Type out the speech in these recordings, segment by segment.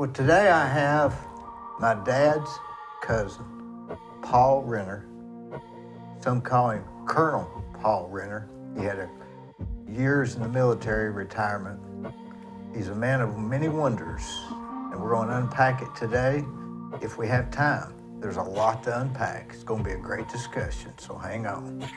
Well, today I have my dad's cousin, Paul Renner. Some call him Colonel Paul Renner. He had years in the military retirement. He's a man of many wonders, and we're going to unpack it today if we have time. There's a lot to unpack. It's going to be a great discussion, so hang on.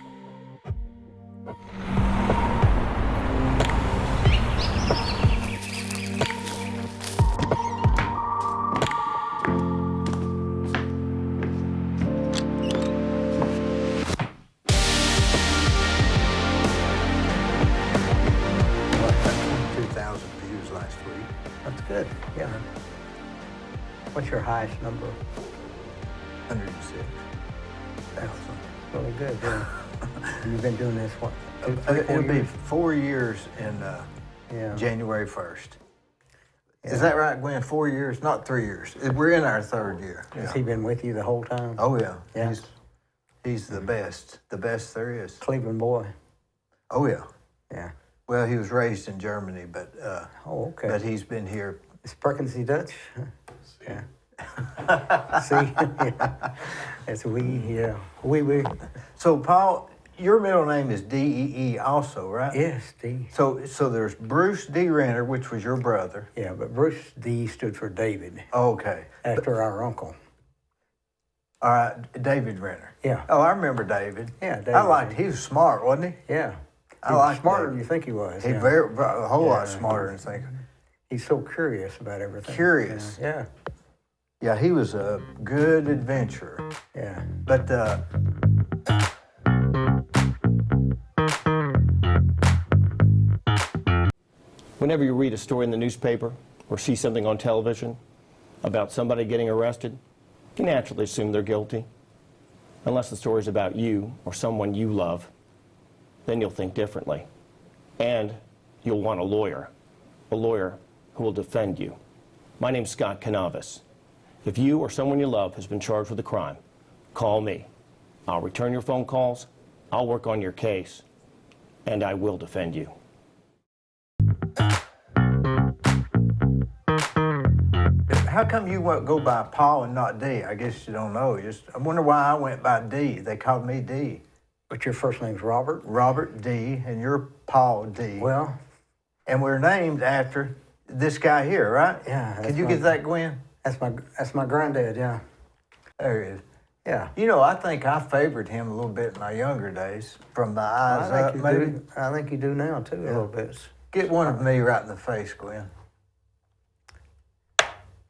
Good, yeah. What's your highest number? 106,000. Really good, yeah. You've been doing this, what, It'll be 4 years in January 1st. Yeah. Is that right, Gwen? 4 years? Not 3 years. We're in our third year. Has he been with you the whole time? Oh, yeah. Yeah. He's the best there is. Cleveland boy? Oh, yeah. Yeah. Well, he was raised in Germany, but okay. But he's been here. Sprechen Sie Dutch? Yeah. See, yeah. It's we, yeah. We. So, Paul, your middle name is D-E-E also, right? Yes, D. So there's Bruce D. Renner, which was your brother. Yeah, but Bruce D. stood for David. Okay. After our uncle. All right, David Renner. Yeah. Oh, I remember David. Yeah, David. I liked. He was smart, wasn't he? Yeah. I liked smarter David. than you think he was. He yeah. a whole lot smarter than think. He's so curious about everything. Curious. Yeah. Yeah, he was a good adventurer. Yeah. But whenever you read a story in the newspaper or see something on television about somebody getting arrested, you naturally assume they're guilty. Unless the story's about you or someone you love, then you'll think differently. And you'll want a lawyer who will defend you. My name's Scott Canavis. If you or someone you love has been charged with a crime, call me. I'll return your phone calls, I'll work on your case, and I will defend you. how come you go by Paul and not D? I guess you don't know. I wonder why I went by D. They called me D. But your first name's Robert? Robert D, and you're Paul D. Well. And we're named after this guy here, right? Yeah. Could you get that, Gwen? That's my granddad, yeah. There he is. Yeah. You know, I think I favored him a little bit in my younger days, from the eyes up, maybe. I think you do now, too, a little bit. Get one of me right in the face, Gwen.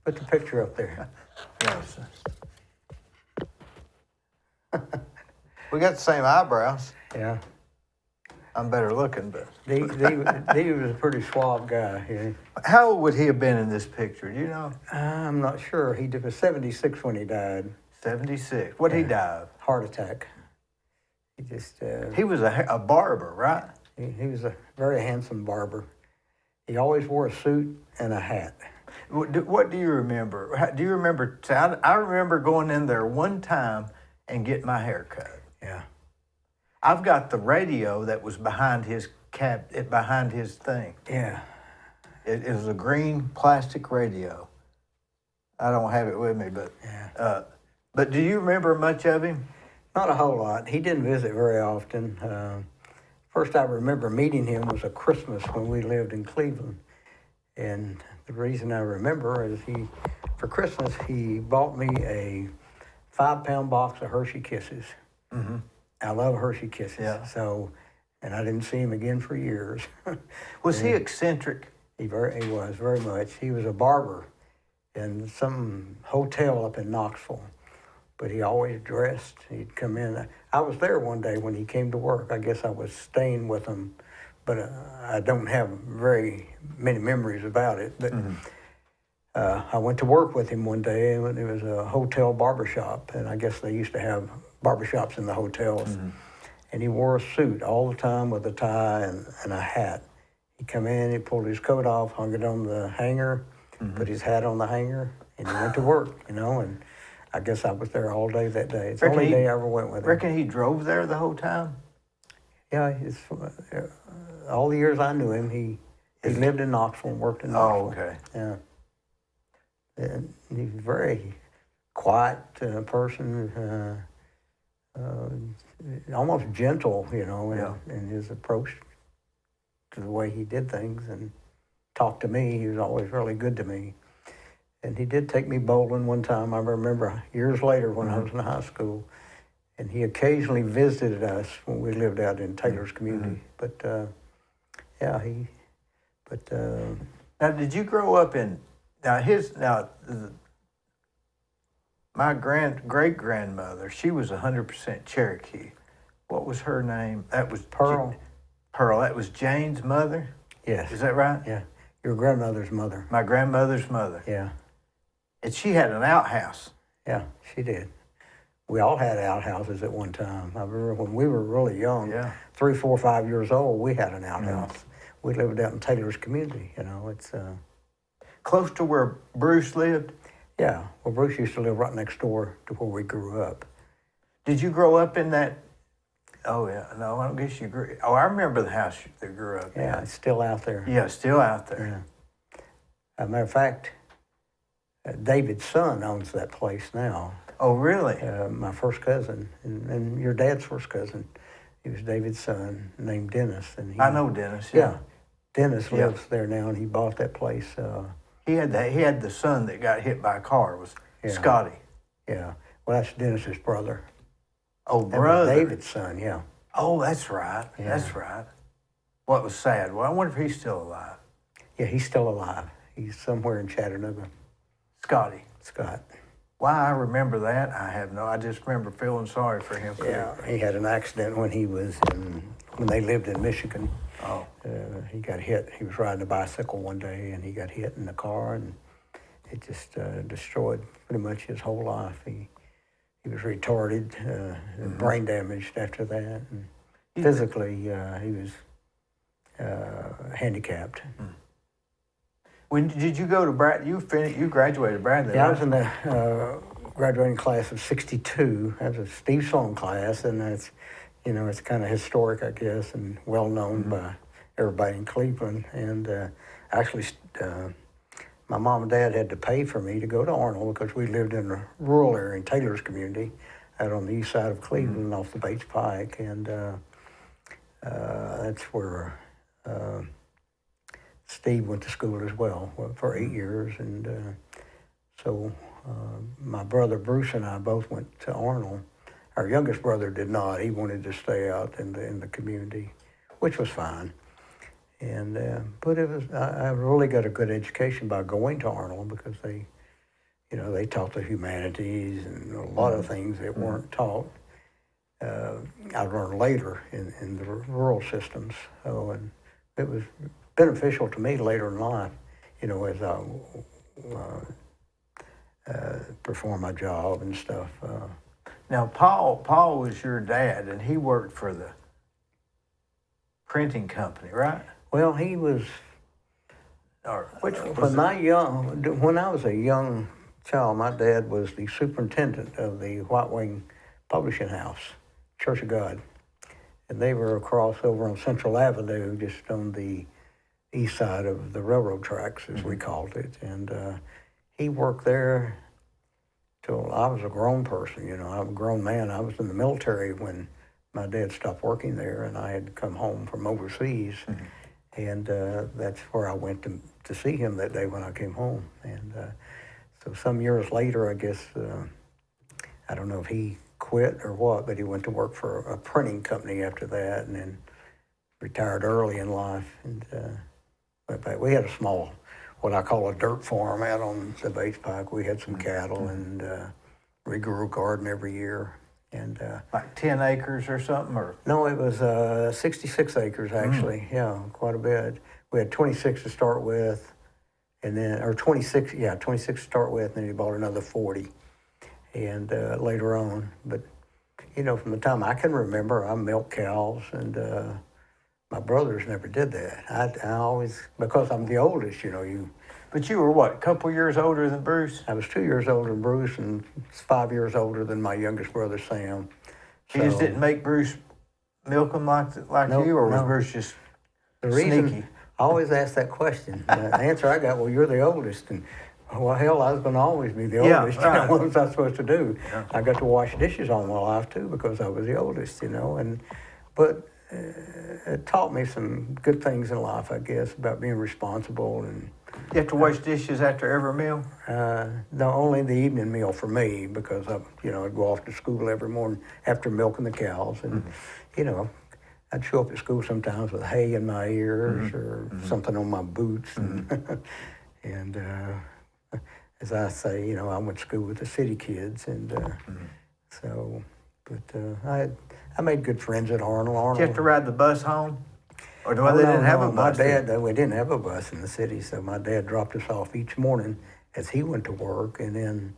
Put the picture up there. Yes. We got the same eyebrows. Yeah. I'm better looking, but... Dee was a pretty suave guy. Yeah. How old would he have been in this picture, do you know? I'm not sure. He was 76 when he died. 76. What'd he die of? Heart attack. He just... He was a barber, right? He was a very handsome barber. He always wore a suit and a hat. What do you remember? Do you remember... I remember going in there one time and getting my hair cut. Yeah. I've got the radio that was behind his behind his thing. Yeah. It was a green plastic radio. I don't have it with me, but... Yeah. But do you remember much of him? Not a whole lot. He didn't visit very often. First I remember meeting him was a Christmas when we lived in Cleveland. And the reason I remember is for Christmas, he bought me a 5-pound box of Hershey Kisses. Mm-hmm. I love Hershey Kisses. Yeah. So, and I didn't see him again for years. Was he eccentric? He was very much. He was a barber in some hotel up in Knoxville. But he always dressed. He'd come in. I was there one day when he came to work. I guess I was staying with him, but I don't have very many memories about it. But I went to work with him one day, and it was a hotel barbershop, and I guess they used to have barbershops in the hotels. Mm-hmm. And he wore a suit all the time with a tie and a hat. He'd come in, he pulled his coat off, hung it on the hanger, put his hat on the hanger, and he went to work, and I guess I was there all day that day. It's the only day I ever went with him. Reckon he drove there the whole time? Yeah, all the years I knew him, he lived in Knoxville and worked in Knoxville. Oh, okay. Yeah. And he's a very quiet person, almost gentle, you know, in his approach to the way he did things and talked to me. He was always really good to me. And he did take me bowling one time. I remember years later when I was in high school. And he occasionally visited us when we lived out in Taylor's community. But, Now, did you grow up in, my great-grandmother, she was 100% Cherokee. What was her name? That was Pearl. Pearl, that was Jane's mother? Yes. Is that right? Yeah. Your grandmother's mother. My grandmother's mother. Yeah. And she had an outhouse. Yeah, she did. We all had outhouses at one time. I remember when we were really young, 3, 4, 5 years old, we had an outhouse. We lived out in Taylor's community, you know. It's Close to where Bruce lived? Yeah. Well, Bruce used to live right next door to where we grew up. Did you grow up in that? Oh, yeah. No, I don't guess you grew. Oh, I remember the house that grew up in. Yeah, it's still out there. Yeah, still out there. Yeah. As a matter of fact, David's son owns that place now. Oh, really? My first cousin, and your dad's first cousin. He was David's son, named Dennis. And I know Dennis. Yeah, Dennis lives there now, and he bought that place. He had the son that got hit by a car. Was Scotty? Yeah. Well, that's Dennis's brother. Oh, That brother. was David's son. Yeah. Oh, that's right. Yeah. That's right. What was sad? Well, I wonder if he's still alive. Yeah, he's still alive. He's somewhere in Chattanooga. Scotty. Scott. Why I remember that, I just remember feeling sorry for him. Yeah, he had an accident when they lived in Michigan. Oh. He got hit. He was riding a bicycle one day, and he got hit in the car, and it just destroyed pretty much his whole life. He was retarded, brain damaged after that, and physically he was handicapped. When did you go to Brad? You graduated Bradley. Yeah, right? I was in the graduating class of '62. That was a Steve Sloan class, and that's, it's kind of historic, I guess, and well known by everybody in Cleveland. And actually, my mom and dad had to pay for me to go to Arnold because we lived in a rural area in Taylor's community, out on the east side of Cleveland, off the Bates Pike, and that's where Steve went to school as well for 8 years, and so my brother Bruce and I both went to Arnold. Our youngest brother did not. He wanted to stay out in the community, which was fine. And but it was I really got a good education by going to Arnold because they taught the humanities and a lot of things that weren't taught. I learned later in the rural systems. So, and it was beneficial to me later in life, as I perform my job and stuff. Now, Paul was your dad, and he worked for the printing company, right? Well, he was. Or which When I was a young child, my dad was the superintendent of the White Wing Publishing House, Church of God, and they were across over on Central Avenue, just on the east side of the railroad tracks, as we called it. And he worked there till I was a grown person. I'm a grown man. I was in the military when my dad stopped working there, and I had come home from overseas. And that's where I went to see him that day when I came home. And so some years later, I guess, I don't know if he quit or what, but he went to work for a printing company after that, and then retired early in life. And but we had a small, what I call a dirt farm out on the Bates Pike. We had some cattle, and we grew a garden every year. And like 10 acres or something, or? No, it was 66 acres actually. Yeah, quite a bit. We had 26 to start with, and then 26 to start with, and then he bought another 40, and later on. But from the time I can remember, I milked cows, and my brothers never did that. I always, because I'm the oldest, But you were what, a couple years older than Bruce? I was 2 years older than Bruce and 5 years older than my youngest brother, Sam. You just didn't make Bruce milk him like Nope, you, or was no. Bruce just The reason sneaky? I always ask that question, the answer I got, well, you're the oldest, and Well, hell, I was going to always be the Yeah, oldest. right. What was I supposed to do? Yeah. I got to wash dishes all my life too because I was the oldest, But it taught me some good things in life, I guess, about being responsible and. You have to wash dishes after every meal? No, only the evening meal for me because I'd go off to school every morning after milking the cows, and I'd show up at school sometimes with hay in my ears or something on my boots, and as I say, I went to school with the city kids, and I made good friends at Arnold. Did you have to ride the bus home? Or they Oh, didn't have a my bus? then? dad, we didn't have a bus in the city, so my dad dropped us off each morning as he went to work, and then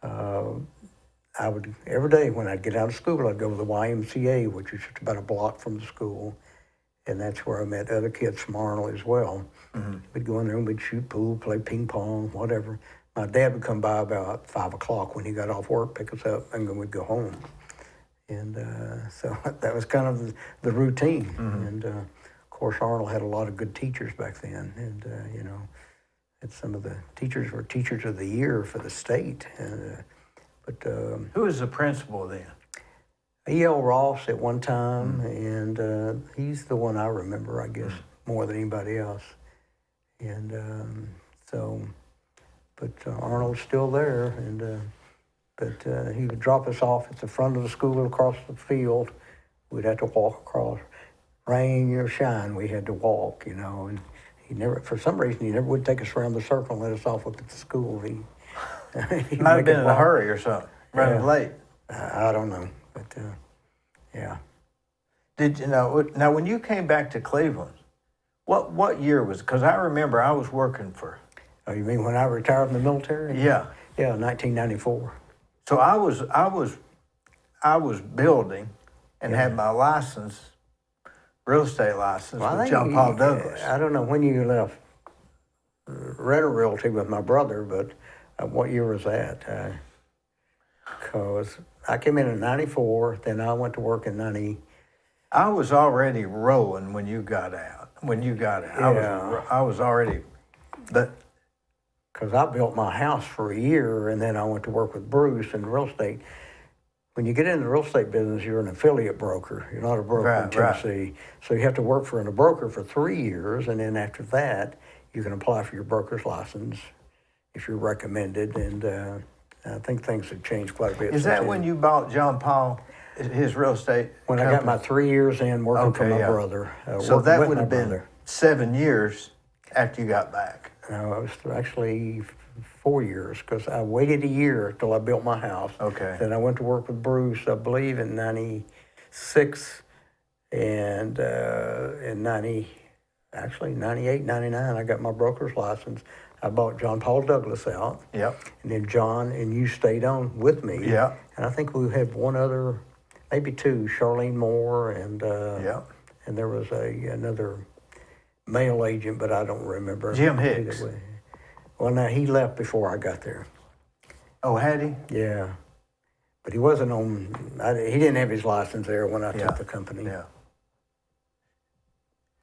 I would, every day when I'd get out of school, I'd go to the YMCA, which is just about a block from the school, and that's where I met other kids from Arnold as well. We'd go in there and we'd shoot pool, play ping pong, whatever. My dad would come by about 5 o'clock when he got off work, pick us up, and then we'd go home. And so that was kind of the routine. And of course, Arnold had a lot of good teachers back then. And, and some of the teachers were teachers of the year for the state. Who was the principal then? E.L. Ross at one time, and he's the one I remember, I guess, more than anybody else. And Arnold's still there, and but he would drop us off at the front of the school across the field. We'd have to walk across, rain or shine, we had to walk, and he never, for some reason, he never would take us around the circle and let us off up at the school. He Might have been in a hurry or something, running late. I don't know, but yeah. Did you know, now when you came back to Cleveland, what year was it? Because I remember I was working for. Oh, you mean when I retired from the military? Yeah. Yeah, 1994. So I was building and had my license, real estate license with John Paul Douglas. I don't know when you left Renner Realty with my brother, but what year was that? Because I came in 94, then I went to work in 90. I was already rolling when you got out. Yeah. I was already, but Because I built my house for a year, and then I went to work with Bruce in real estate. When you get into the real estate business, you're an affiliate broker. You're not a broker in Tennessee. So you have to work for a broker for 3 years, and then after that, you can apply for your broker's license if you're recommended. And I think things have changed quite a bit. Is that when you bought John Paul, his real estate When company? I got my 3 years in working for my brother. So that with would my have been brother. 7 years after you got back. No, it was actually 4 years because I waited a year till I built my house. Okay. Then I went to work with Bruce, I believe, in 96 and in 98, 99, I got my broker's license. I bought John Paul Douglas out. Yep. And then John and you stayed on with me. Yeah. And I think we had one other, maybe two, Charlene Moore and Yep. and there was another male agent, but I don't remember. Jim Hicks. Well, now he left before I got there. Oh, had he? Yeah, but he wasn't on. He didn't have his license there when I Yeah. took the company. Yeah.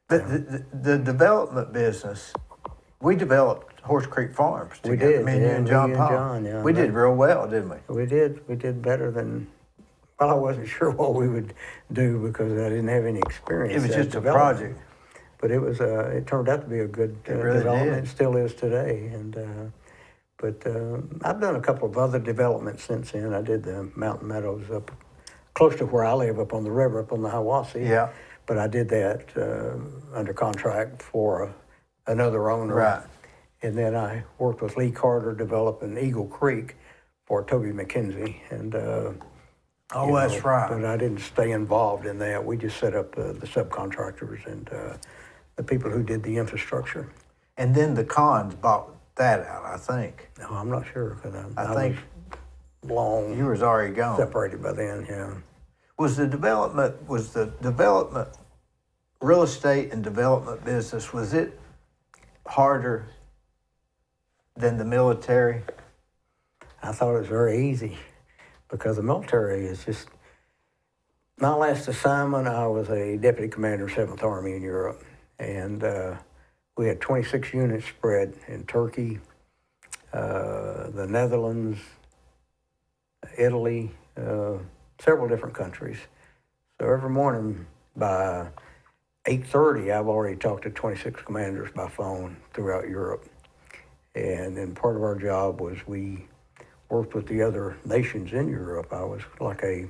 The development business, we developed Horse Creek Farms We together. did, Me and you yeah, and me John and Paul. John, yeah. We did real well, didn't we? We did better than. Well, I wasn't sure what we would do because I didn't have any experience. It was at just a development. project. But it was. It turned out to be a good really development. did. It still is today. And but I've done a couple of other developments since then. I did the Mountain Meadows up close to where I live, up on the river, up on the Hiwassee. Yeah. But I did that under contract for another owner. Right. And then I worked with Lee Carter developing Eagle Creek for Toby McKenzie. And That's right. But I didn't stay involved in that. We just set up the subcontractors and the people who did the infrastructure. And then the Cons bought that out, I think. No, I'm not sure because I think was long you was already gone. separated by then. Yeah. Was the development real estate and development business, was it harder than the military? I thought it was very easy because the military is just. My last assignment, I was a deputy commander of 7th Army in Europe, and we had 26 units spread in Turkey, the Netherlands, Italy, several different countries. So every morning by 8:30, I've already talked to 26 commanders by phone throughout Europe. And then part of our job was we worked with the other nations in Europe. I was like a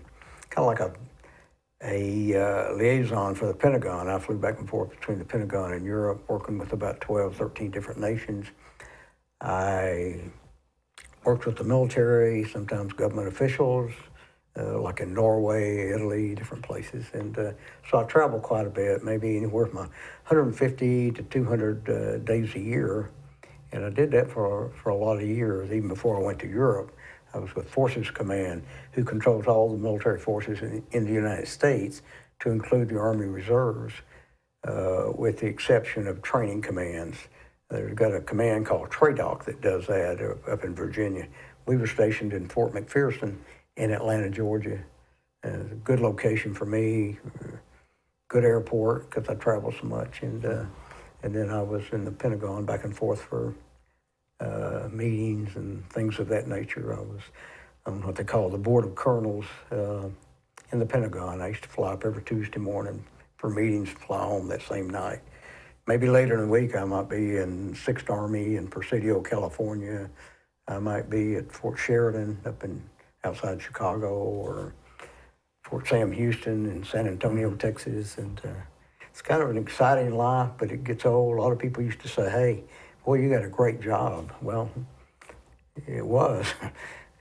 liaison for the Pentagon. I flew back and forth between the Pentagon and Europe, working with about 12, 13 different nations. I worked with the military, sometimes government officials, like in Norway, Italy, different places. And so I traveled quite a bit, maybe anywhere from 150 to 200 days a year. And I did that for a lot of years, even before I went to Europe. I was with Forces Command, who controls all the military forces in the United States, to include the Army Reserves, with the exception of training commands. There's got a command called TRADOC that does that up in Virginia. We were stationed in Fort McPherson in Atlanta, Georgia. A good location for me, good airport because I travel so much. And then I was in the Pentagon back and forth for meetings and things of that nature. I was on what they call the Board of Colonels in the Pentagon. I used to fly up every Tuesday morning for meetings, fly home that same night. Maybe later in the week I might be in 6th Army in Presidio, California. I might be at Fort Sheridan up in outside Chicago, or Fort Sam Houston in San Antonio, Texas. And it's kind of an exciting life, but it gets old. A lot of people used to say, hey, boy, you got a great job. Well, it was.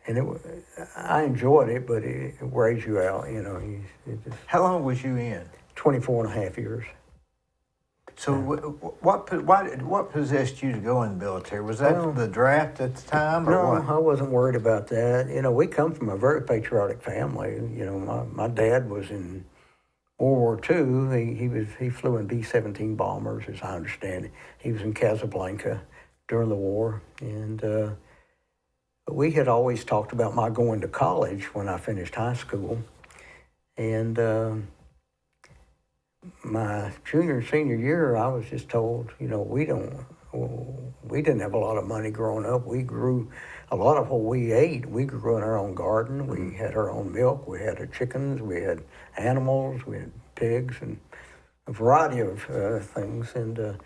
And I enjoyed it, but it wears you out, you know. How long was you in? 24 and a half years. So what possessed you to go in the military? Was that the draft at the time, or what? No, I wasn't worried about that. You know, we come from a very patriotic family. You know, my dad was in World War II. He flew in B-17 bombers, as I understand it. He was in Casablanca during the war, and we had always talked about my going to college when I finished high school, and my junior and senior year, I was just told, you know, we didn't have a lot of money growing up. We grew a lot of what we ate. We grew in our own garden. We had our own milk. We had our chickens. We had animals. We had pigs and a variety of things. And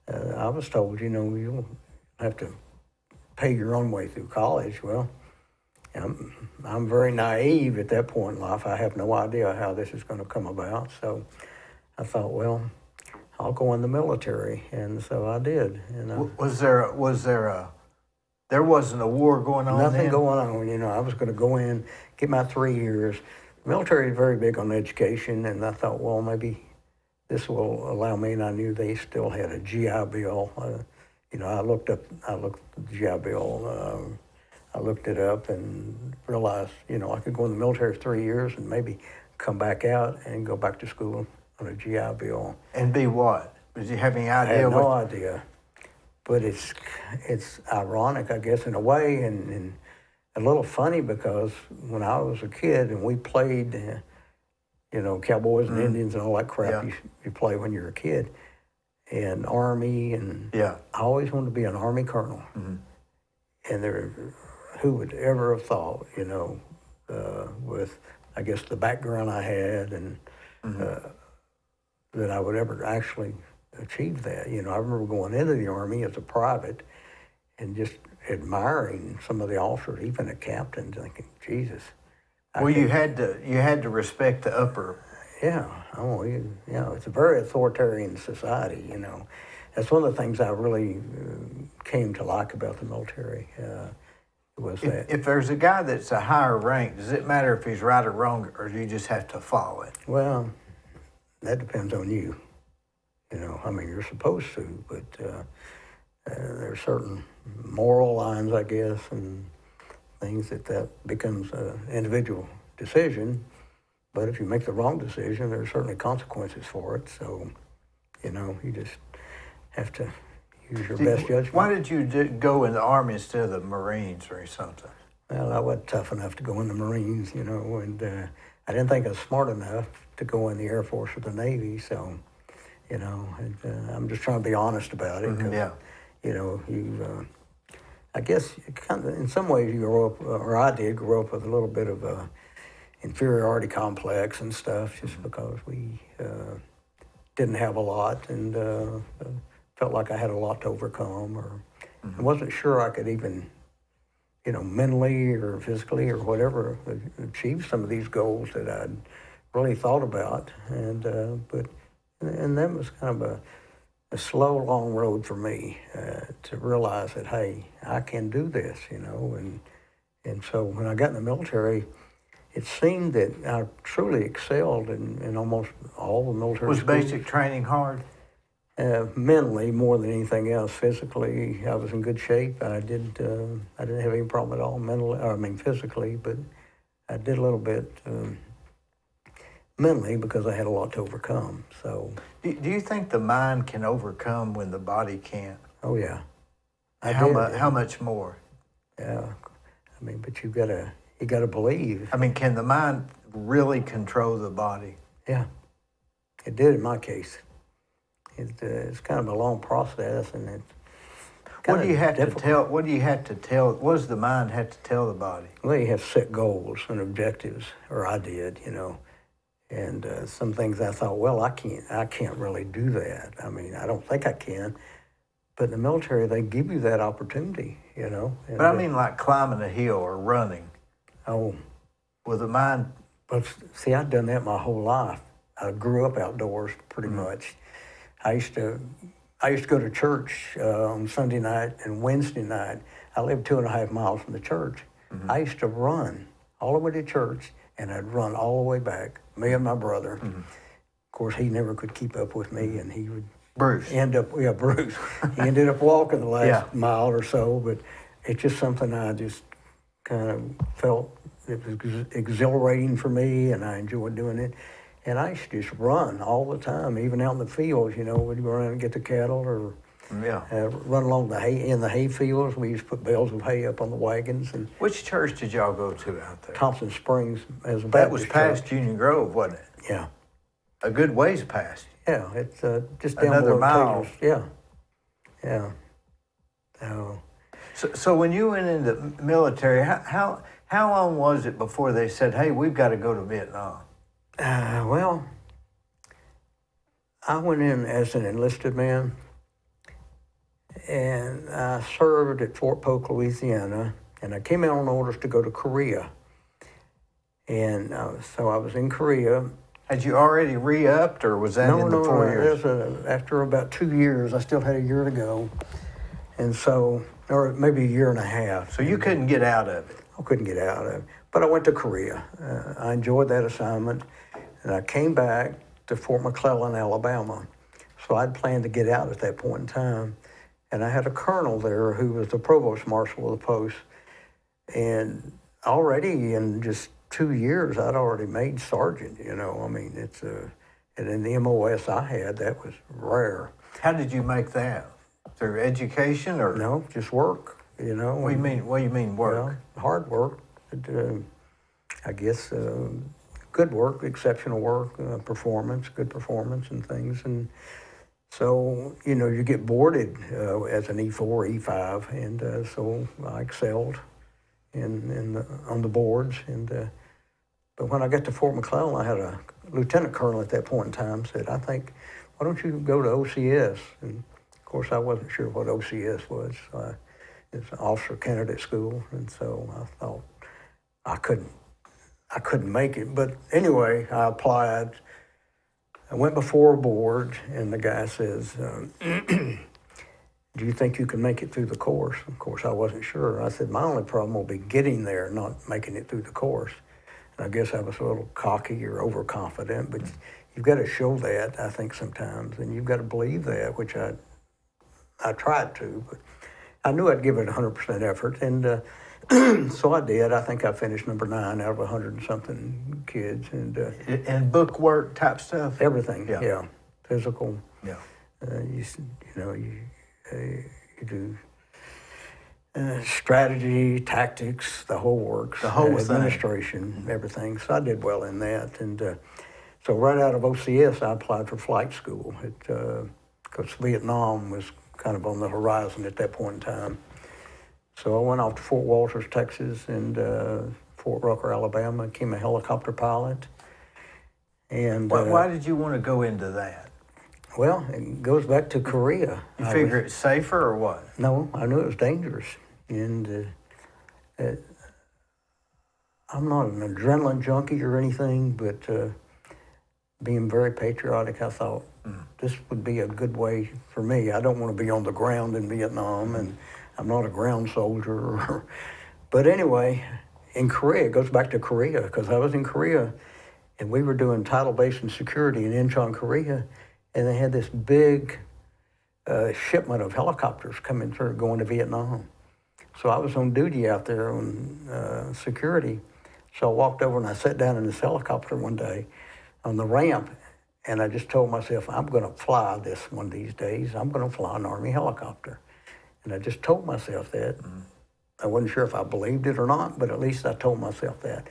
I was told, you know, you'll have to pay your own way through college. Well, I'm very naive at that point in life. I have no idea how this is going to come about. So I thought, well, I'll go in the military, and so I did. And there wasn't a war going on nothing then? going on. You know, I was going to go in, get my 3 years. The military is very big on education, and I thought, well, maybe this will allow me. And I knew they still had a GI Bill. You know, I looked at the GI Bill. I looked it up and realized, you know, I could go in the military for 3 years and maybe come back out and go back to school on a GI Bill. And be what? Did you have any idea? I had no idea. But it's ironic, I guess, in a way, and a little funny, because when I was a kid and we played, you know, cowboys and Indians and all that crap you play when you're a kid, and Army, and I always wanted to be an Army colonel. Mm-hmm. And who would ever have thought, you know, with, I guess, the background I had, and that I would ever actually achieve that. You know, I remember going into the Army as a private and just admiring some of the officers, even the captains, thinking, Jesus. Well, you had to respect the upper. Yeah. Oh, you know, it's a very authoritarian society, you know. That's one of the things I really came to like about the military. Was that. If there's a guy that's a higher rank, does it matter if he's right or wrong, or do you just have to follow it? Well, that depends on you. You know, I mean, you're supposed to, but there's certain moral lines, I guess, and things that becomes an individual decision. But if you make the wrong decision, there's certainly consequences for it. So, you know, you just have to use your best judgment. Why did you go in the Army instead of the Marines or something? Well, I wasn't tough enough to go in the Marines, you know, and I didn't think I was smart enough to go in the Air Force or the Navy. So, you know, I'm just trying to be honest about it. 'Cause, you know, I guess kind of in some ways you grow up, or I did grow up with a little bit of a inferiority complex and stuff, just because we didn't have a lot and felt like I had a lot to overcome, or I wasn't sure I could even, mentally or physically or whatever, achieve some of these goals that I'd really thought about. And that was kind of a slow, long road for me to realize that, hey, I can do this, And so when I got in the military, it seemed that I truly excelled in almost all the military Was schools. basic training hard? Mentally, more than anything else. Physically, I was in good shape. I didn't have any problem at all physically, but I did a little bit mentally because I had a lot to overcome. So, Do you think the mind can overcome when the body can't? oh yeah, How much more? Yeah, but you gotta believe. Can the mind really control the body? Yeah, it did in my case. It's kind of a long process, and it's What do you have difficult. to tell? What do you have to tell? What does the mind have to tell the body? Well, you have set goals and objectives, or I did, And some things I thought, well, I can't really do that. I don't think I can. But in the military, they give you that opportunity, And, But like climbing a hill or running. Oh, With the mind. but see, I'd done that my whole life. I grew up outdoors pretty much. I used to go to church on Sunday night and Wednesday night. I lived 2.5 miles from the church. I used to run all the way to church, and I'd run all the way back, me and my brother. Of course, he never could keep up with me, and he would Bruce. Bruce. He ended up walking the last Yeah. mile or so, but it's just something I just kind of felt it was exhilarating for me, and I enjoyed doing it. And I used to just run all the time, even out in the fields, we'd go around and get the cattle or Yeah. run along in the hay fields. We used to put bales of hay up on the wagons. And Which church did y'all go to out there? Thompson Springs as a That was Baptist past church. Union Grove, wasn't it? Yeah. A good ways past. Yeah, it's just down Another below mile. Taylor's. Yeah. Yeah. So, So when you went into the military, how long was it before they said, "Hey, we've got to go to Vietnam"? well, I went in as an enlisted man, and I served at Fort Polk, Louisiana, and I came out on orders to go to Korea. And so I was in Korea. Had you already re-upped, or was that in the 4 years? After about 2 years, I still had a year to go. And so, or maybe a year and a half. So you couldn't get out of it. I couldn't get out of it. But I went to Korea. I enjoyed that assignment. And I came back to Fort McClellan, Alabama. So I'd planned to get out at that point in time. And I had a colonel there who was the provost marshal of the post. And already in just 2 years, I'd already made sergeant, it's and in the MOS I had, that was rare. How did you make that? Through education, or No, just work, What do you mean? What do you mean work? Well, hard work, I guess, good work, exceptional work, good performance and things. And so, you get boarded as an E4, E5, and so I excelled on the boards. But when I got to Fort McClellan, I had a lieutenant colonel at that point in time said, I think, why don't you go to OCS? And of course, I wasn't sure what OCS was. It's an officer candidate school, and so I thought I couldn't make it. But anyway, I applied. I went before a board, and the guy says, do you think you can make it through the course? Of course, I wasn't sure. I said, my only problem will be getting there, not making it through the course. And I guess I was a little cocky or overconfident, but you've got to show that, I think, sometimes, and you've got to believe that, which I tried to, but I knew I'd give it 100% effort, and so I did. I think I finished number 9 out of 100 and something kids, And book work type stuff? everything, Yeah. yeah, physical. Yeah. You do strategy, tactics, the whole works, The whole thing. administration, everything. So I did well in that, and so right out of OCS, I applied for flight school because Vietnam was kind of on the horizon at that point in time. So I went off to Fort Walters, Texas, and Fort Rucker, Alabama, became a helicopter pilot. And Why did you want to go into that? well, it goes back to Korea. You figure it's safer or what? No, I knew it was dangerous. And I'm not an adrenaline junkie or anything, but being very patriotic, I thought this would be a good way for me. I don't want to be on the ground in Vietnam, and I'm not a ground soldier. But anyway, in Korea, it goes back to Korea, because I was in Korea, and we were doing tidal basin security in Incheon, Korea, and they had this big shipment of helicopters coming through, going to Vietnam. So I was on duty out there on security. So I walked over and I sat down in this helicopter one day on the ramp, and I just told myself, I'm going to fly this one of these days. I'm going to fly an Army helicopter. And I just told myself that. I wasn't sure if I believed it or not, but at least I told myself that.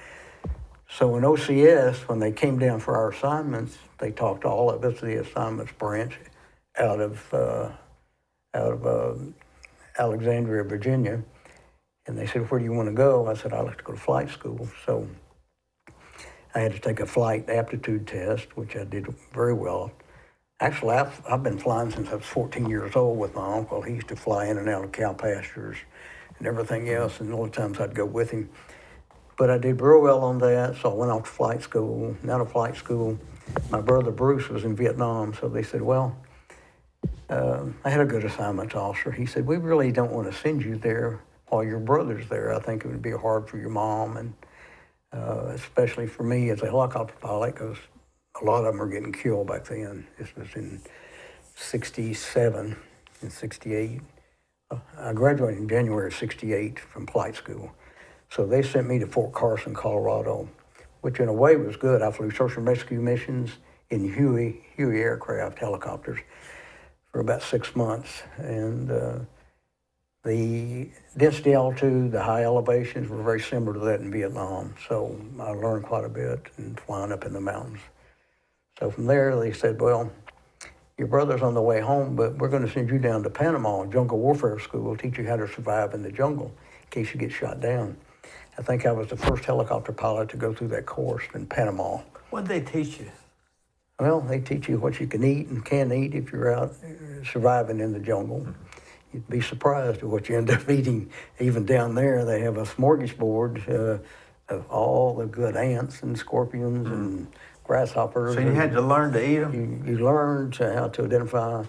So in OCS, when they came down for our assignments, they talked to all of us, the assignments branch, out of Alexandria, Virginia. And they said, where do you want to go? I said, I'd like to go to flight school. So I had to take a flight aptitude test, which I did very well. Actually, I've been flying since I was 14 years old with my uncle. He used to fly in and out of cow pastures and everything else, and a lot of times I'd go with him. But I did real well on that, so I went off to flight school. And out of flight school, my brother Bruce was in Vietnam, so they said, well, I had a good assignment officer. He said, we really don't want to send you there while your brother's there. I think it would be hard for your mom, and especially for me as a helicopter pilot, because a lot of them are getting killed back then. This was in 67 and 68. I graduated in January of 68 from flight school. So they sent me to Fort Carson, Colorado, which in a way was good. I flew search and rescue missions in Huey aircraft, helicopters, for about 6 months. And the density altitude, the high elevations were very similar to that in Vietnam. So I learned quite a bit in flying up in the mountains. So from there, they said, well, your brother's on the way home, but we're going to send you down to Panama, Jungle Warfare School, teach you how to survive in the jungle in case you get shot down. I think I was the first helicopter pilot to go through that course in Panama. What did they teach you? Well, they teach you what you can eat and can't eat if you're out surviving in the jungle. You'd be surprised at what you end up eating. Even down there, they have a smorgasbord of all the good ants and scorpions and grasshoppers. So you had to learn to eat them? You learn how to identify,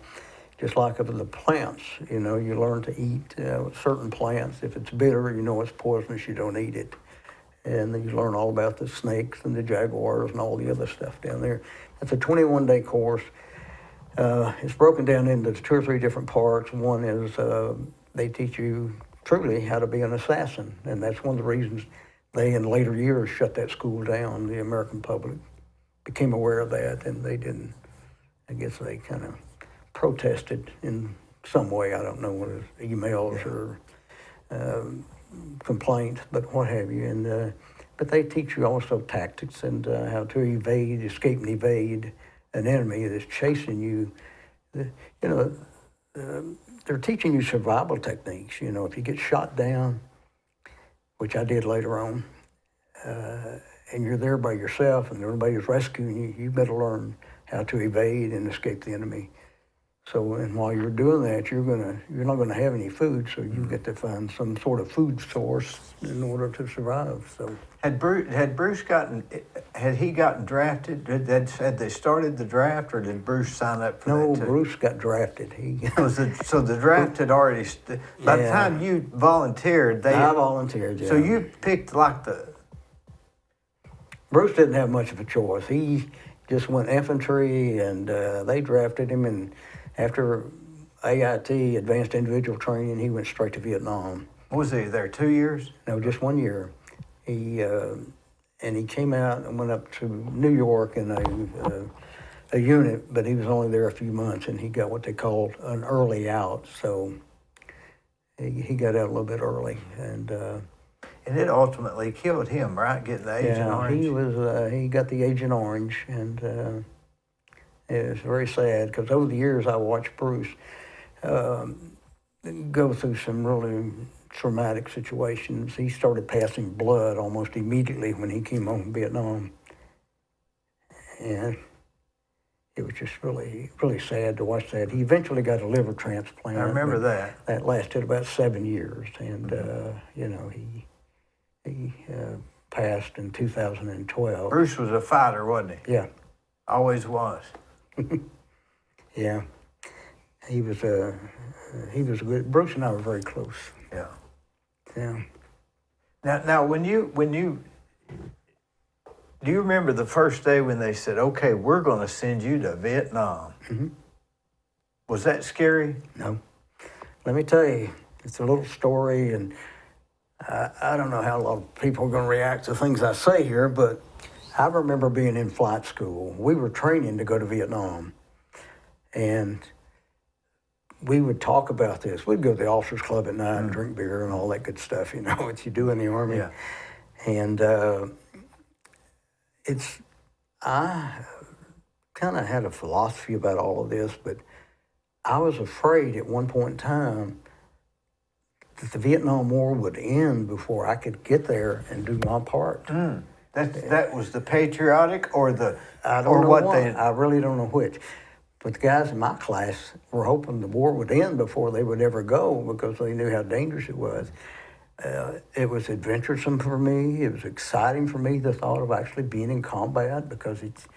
just like of the plants. You know, you learn to eat certain plants. If it's bitter, you know it's poisonous, you don't eat it. And then you learn all about the snakes and the jaguars and all the other stuff down there. It's a 21-day course. It's broken down into 2 or 3 different parts. One is they teach you truly how to be an assassin, and that's one of the reasons they, in later years, shut that school down. The American public became aware of that, and they didn't. I guess they kind of protested in some way. I don't know what it is, emails or complaints, but what have you. And but they teach you also tactics and how to evade, escape and evade an enemy that's chasing you. They're teaching you survival techniques. You know, if you get shot down, which I did later on, and you're there by yourself and everybody's rescuing you, you better learn how to evade and escape the enemy. So, and while you're doing that, you're not gonna have any food, so you get to find some sort of food source in order to survive. So, had he gotten drafted? Had they started the draft, or did Bruce sign up for that too? No, Bruce got drafted. So the draft had already. By the time you volunteered, I volunteered. Yeah. So you picked like the. Bruce didn't have much of a choice. He just went infantry, and they drafted him, and after AIT, Advanced Individual Training, he went straight to Vietnam. Was he there 2 years? No, just 1 year. And he came out and went up to New York in a unit, but he was only there a few months, and he got what they called an early out. So he got out a little bit early, and it ultimately killed him, right? Getting the Agent Orange. He got the Agent Orange, and it was very sad because over the years I watched Bruce go through some really traumatic situations. He started passing blood almost immediately when he came home from Vietnam. And it was just really, really sad to watch that. He eventually got a liver transplant. I remember that. That lasted about 7 years. And, you know, he passed in 2012. Bruce was a fighter, wasn't he? Yeah. Always was. Yeah. He was a good, Bruce and I were very close. Yeah. Yeah. Now, when you do you remember the first day when they said, "Okay, we're going to send you to Vietnam"? Mm-hmm. Was that scary? No. Let me tell you, it's a little story, and I don't know how a lot of people are going to react to things I say here, but I remember being in flight school. We were training to go to Vietnam, and we would talk about this. We'd go to the officers' club at night and drink beer and all that good stuff, you know, what you do in the Army. Yeah. And I kind of had a philosophy about all of this, but I was afraid at one point in time that the Vietnam War would end before I could get there and do my part. That was the patriotic or the I don't or know what why. they. I really don't know which. But the guys in my class were hoping the war would end before they would ever go because they knew how dangerous it was. It was adventuresome for me. It was exciting for me, the thought of actually being in combat, because it's,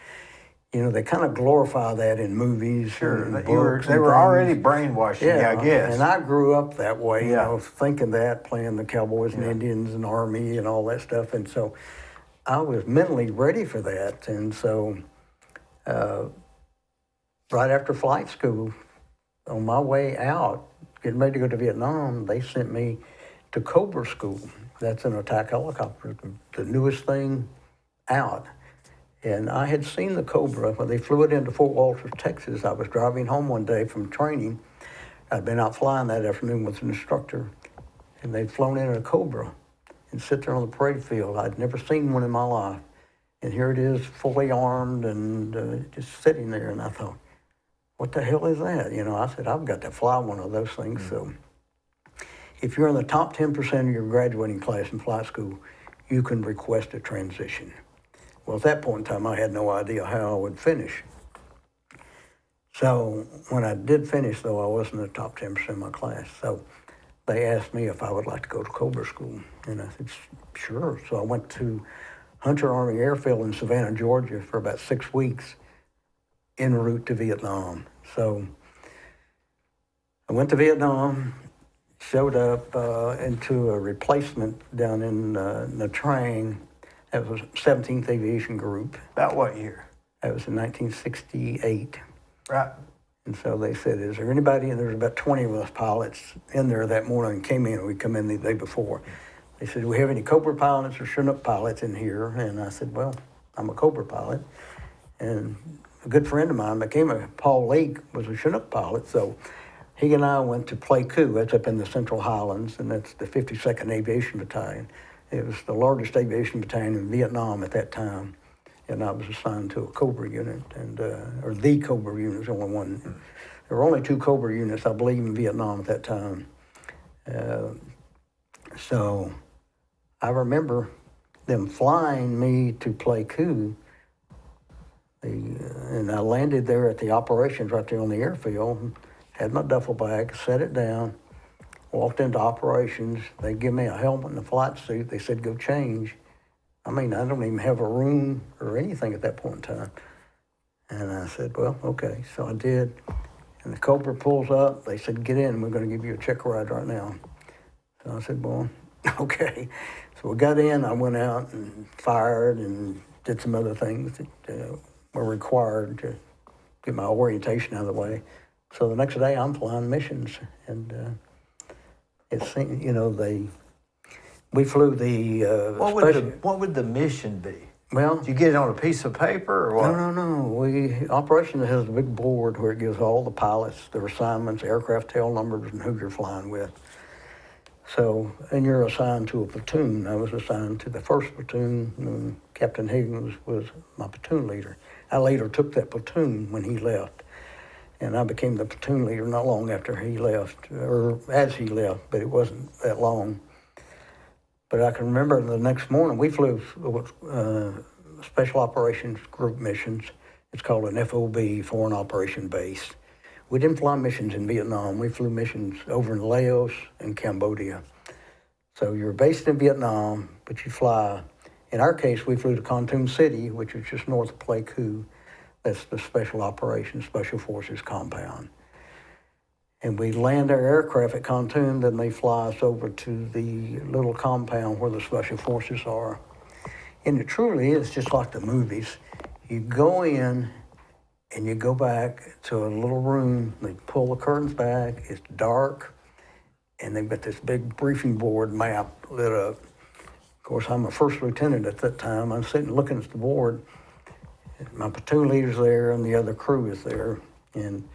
you know, they kind of glorify that in movies. Sure, and they books were and things. already brainwashing you, I guess. And I grew up that way, you Yeah. know, thinking that, playing the cowboys and Indians and Army and all that stuff. And so I was mentally ready for that. And so right after flight school, on my way out, getting ready to go to Vietnam, they sent me to Cobra School. That's an attack helicopter, the newest thing out. And I had seen the Cobra when they flew it into Fort Walters, Texas. I was driving home one day from training. I'd been out flying that afternoon with an instructor, and they'd flown in a Cobra and sit there on the parade field. I'd never seen one in my life. And here it is, fully armed and just sitting there. And I thought, what the hell is that? You know, I said, I've got to fly one of those things. So if you're in the top 10% of your graduating class in flight school, you can request a transition. Well, at that point in time, I had no idea how I would finish. So when I did finish, though, I wasn't in the top 10% of my class. So they asked me if I would like to go to Cobra School. And I said, sure. So I went to Hunter Army Airfield in Savannah, Georgia for about 6 weeks en route to Vietnam. So I went to Vietnam, showed up into a replacement down in Nha Trang. That was 17th Aviation Group. About what year? That was in 1968. Right. And so they said, is there anybody, and there was about 20 of us pilots in there that morning and came in. We come in the day before. They said, do we have any Cobra pilots or Chinook pilots in here? And I said, well, I'm a Cobra pilot. And a good friend of mine Paul Lake was a Chinook pilot. So he and I went to Pleiku. That's up in the Central Highlands, and that's the 52nd Aviation Battalion. It was the largest aviation battalion in Vietnam at that time. And I was assigned to a Cobra unit, or the Cobra unit, was only one. There were only 2 Cobra units, I believe, in Vietnam at that time. So I remember them flying me to Pleiku, and I landed there at the operations right there on the airfield, had my duffel bag, set it down, walked into operations. They give me a helmet and a flight suit. They said, go change. I mean, I don't even have a room or anything at that point in time. And I said, well, okay. So I did. And the Cobra pulls up. They said, get in. We're going to give you a check ride right now. So I said, well, okay. So we got in. I went out and fired and did some other things that were required to get my orientation out of the way. So the next day, I'm flying missions. And we flew the What would the mission be? Well, Did you get it on a piece of paper or what? No. Operation has a big board where it gives all the pilots their assignments, aircraft tail numbers, and who you're flying with. So, and you're assigned to a platoon. I was assigned to the 1st platoon, and Captain Higgins was my platoon leader. I later took that platoon when he left. And I became the platoon leader not long after he left, or as he left, but it wasn't that long. But I can remember the next morning, we flew Special Operations Group missions. It's called an FOB, Foreign Operation Base. We didn't fly missions in Vietnam. We flew missions over in Laos and Cambodia. So you're based in Vietnam, but you fly. In our case, we flew to Kon City, which is just north of Pleiku. That's the Special Operations, Special Forces compound. And we land our aircraft at Kon, then they fly us over to the little compound where the Special Forces are. And it truly is just like the movies. You go in and you go back to a little room, they pull the curtains back, it's dark, and they've got this big briefing board map lit up. Of course, I'm a first lieutenant at that time. I'm sitting looking at the board. My platoon leader's there and the other crew is there. And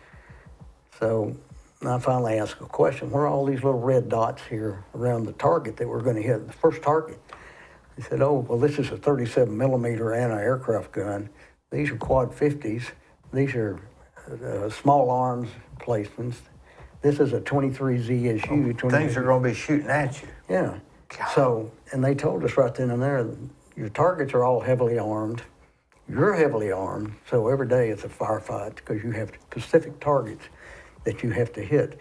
so I finally asked a question, where are all these little red dots here around the target that we're going to hit, the first target? He said, oh, well, this is a 37 millimeter anti-aircraft gun. These are quad 50s. These are small arms placements. This is a 23 ZSU. Things are going to be shooting at you. Yeah. God. So, and they told us right then and there, your targets are all heavily armed. You're heavily armed, so every day it's a firefight because you have specific targets that you have to hit.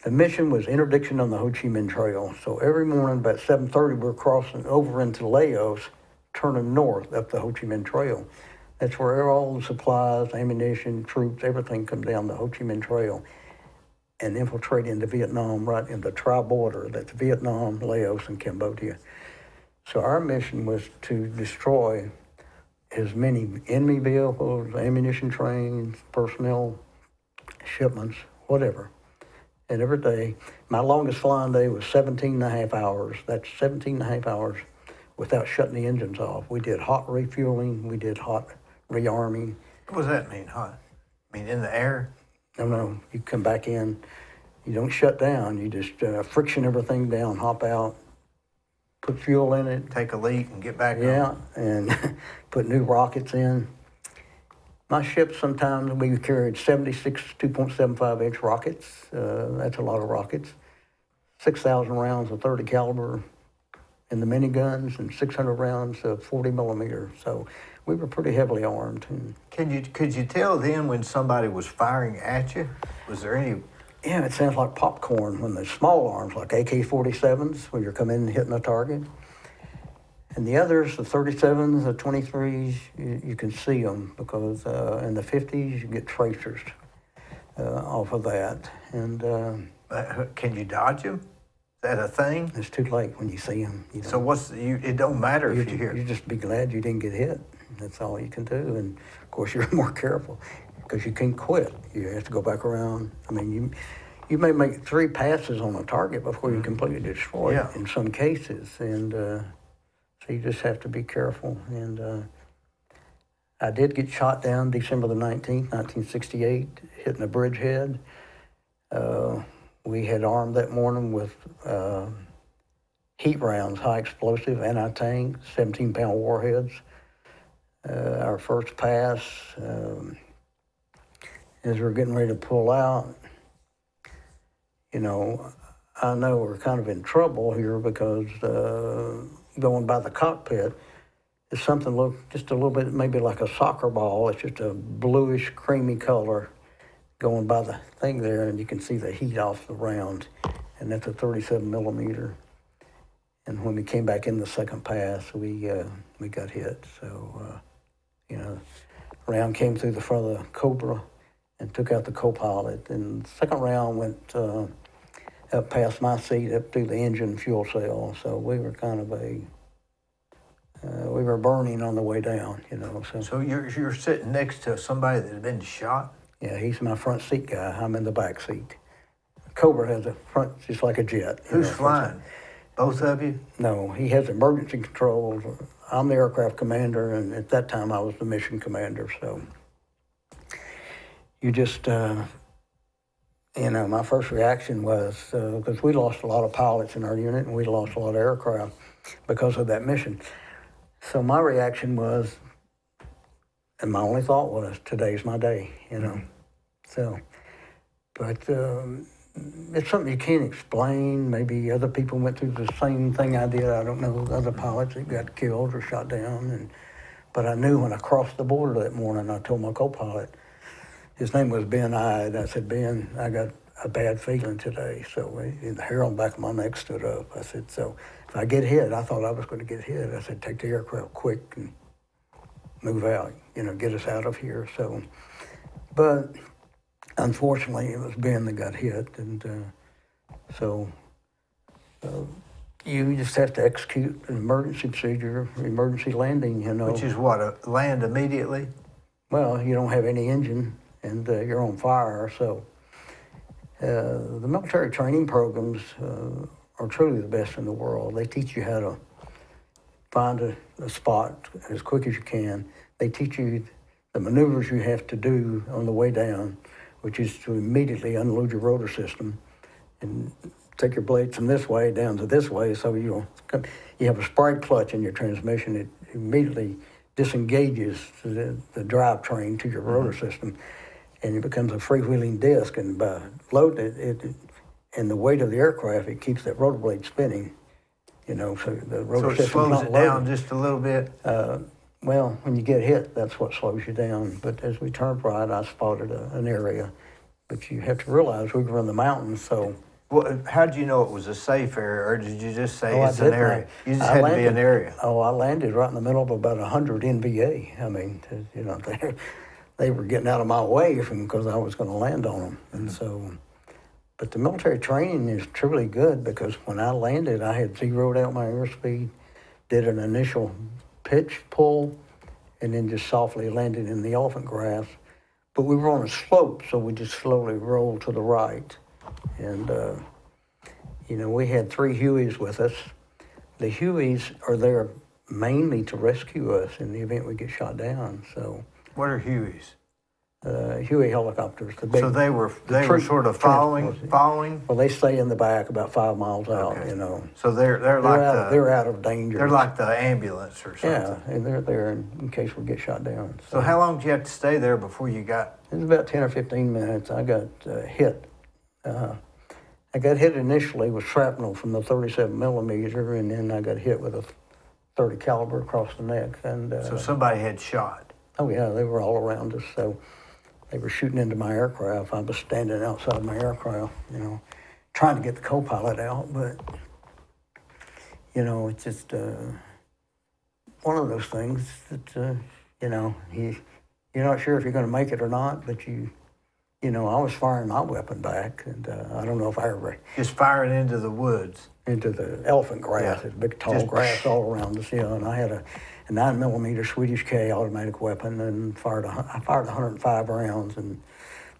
The mission was interdiction on the Ho Chi Minh Trail. So every morning about 7:30, we're crossing over into Laos, turning north up the Ho Chi Minh Trail. That's where all the supplies, ammunition, troops, everything come down the Ho Chi Minh Trail and infiltrate into Vietnam, right in the tri-border. That's Vietnam, Laos, and Cambodia. So our mission was to destroy as many enemy vehicles, ammunition trains, personnel, shipments, whatever. And every day, my longest flying day was 17 and a half hours. That's 17 and a half hours without shutting the engines off. We did hot refueling, we did hot rearming. What does that mean, hot? I mean, in the air? No, you come back in, you don't shut down, you just friction everything down, hop out, put fuel in it. Take a leak and get back on. Yeah, and put new rockets in. My ship, sometimes we carried 76 2.75 inch rockets. That's a lot of rockets. 6,000 rounds of 30 caliber in the miniguns and 600 rounds of 40 millimeter. So we were pretty heavily armed. And could you tell then when somebody was firing at you? Was there any? yeah, it sounds like popcorn when the small arms, like AK-47s, when you're coming in and hitting a target. And the others, the 37s, the 23s, you can see them because in the 50s, you get tracers off of that. And Can you dodge them? Is that a thing? it's too late when you see them. So it don't matter if you hear. You just be glad you didn't get hit. That's all you can do. And of course, you're more careful because you can't quit. You have to go back around. I mean, you may make 3 passes on a target before you completely destroy it in some cases. And so you just have to be careful. And I did get shot down December the 19th, 1968, hitting a bridgehead. We had armed that morning with heat rounds, high explosive, anti-tank, 17-pound warheads. Our first pass, as we're getting ready to pull out, you know, I know we're kind of in trouble here because going by the cockpit is something just a little bit, maybe like a soccer ball. It's just a bluish, creamy color going by the thing there, and you can see the heat off the round, and that's a 37 millimeter. And when we came back in the second pass, we got hit. So, you know, round came through the front of the Cobra and took out the co-pilot. And the second round went up past my seat, up through the engine fuel cell. So we were kind of we were burning on the way down, you know. So you're sitting next to somebody that had been shot? Yeah, he's my front seat guy. I'm in the back seat. Cobra has a front, just like a jet. Who's flying? Both of you? No, he has emergency controls. I'm the aircraft commander, and at that time I was the mission commander. So you just, you know, my first reaction was, because we lost a lot of pilots in our unit, and we lost a lot of aircraft because of that mission. So my reaction was, and my only thought was, today's my day, you know. So, but it's something you can't explain. Maybe other people went through the same thing I did. I don't know, other pilots that got killed or shot down. But I knew when I crossed the border that morning, I told my co-pilot, his name was Ben Ide. I said, Ben, I got a bad feeling today. So the hair on the back of my neck stood up. I said, so if I get hit, I thought I was going to get hit. I said, take the aircraft quick and move out, get us out of here. So, but unfortunately, it was Ben that got hit. And you just have to execute an emergency procedure, emergency landing, Which is what, land immediately? Well, you don't have any engine and you're on fire. So the military training programs are truly the best in the world. They teach you how to find a spot as quick as you can. They teach you the maneuvers you have to do on the way down, which is to immediately unload your rotor system and take your blades from this way down to this way. So you have a sprite clutch in your transmission. It immediately disengages the drivetrain to your rotor system, and it becomes a freewheeling disc. And by loading it, and the weight of the aircraft, it keeps that rotor blade spinning. So the rotor So it system's slows not it loaded. down just a little bit? Well, when you get hit, that's what slows you down. But as we turned right, I spotted an area. But you have to realize we were in the mountains, so. Well, how did you know it was a safe area, or did you just say Oh, it's an area? You just had to be an area. Oh, I landed right in the middle of about 100 NVA. I mean, they were getting out of my way because I was going to land on them. And so, but the military training is truly good because when I landed, I had zeroed out my airspeed, did an initial pitch, pull, and then just softly landed in the elephant grass. But we were on a slope, so we just slowly rolled to the right. And, we had 3 Hueys with us. The Hueys are there mainly to rescue us in the event we get shot down. So, What are Hueys? Huey helicopters. The big, So they were sort of following? Well, they stay in the back about 5 miles out, Okay. So So they're like they're out of danger. they're like the ambulance or something. Yeah, and they're there in case we get shot down. So how long did you have to stay there before you got? It was about 10 or 15 minutes. I got hit. I got hit initially with shrapnel from the 37 millimeter, and then I got hit with a 30 caliber across the neck. And So somebody had shot. oh yeah, they were all around us. So they were shooting into my aircraft. I was standing outside my aircraft, trying to get the co-pilot out, but it's just one of those things that you're not sure if you're going to make it or not, but I was firing my weapon back, and I don't know if I ever Just firing into the woods. into the elephant grass. Yeah. There's big tall Just grass all around us, and I had a 9 millimeter Swedish K automatic weapon, and I fired 105 rounds, and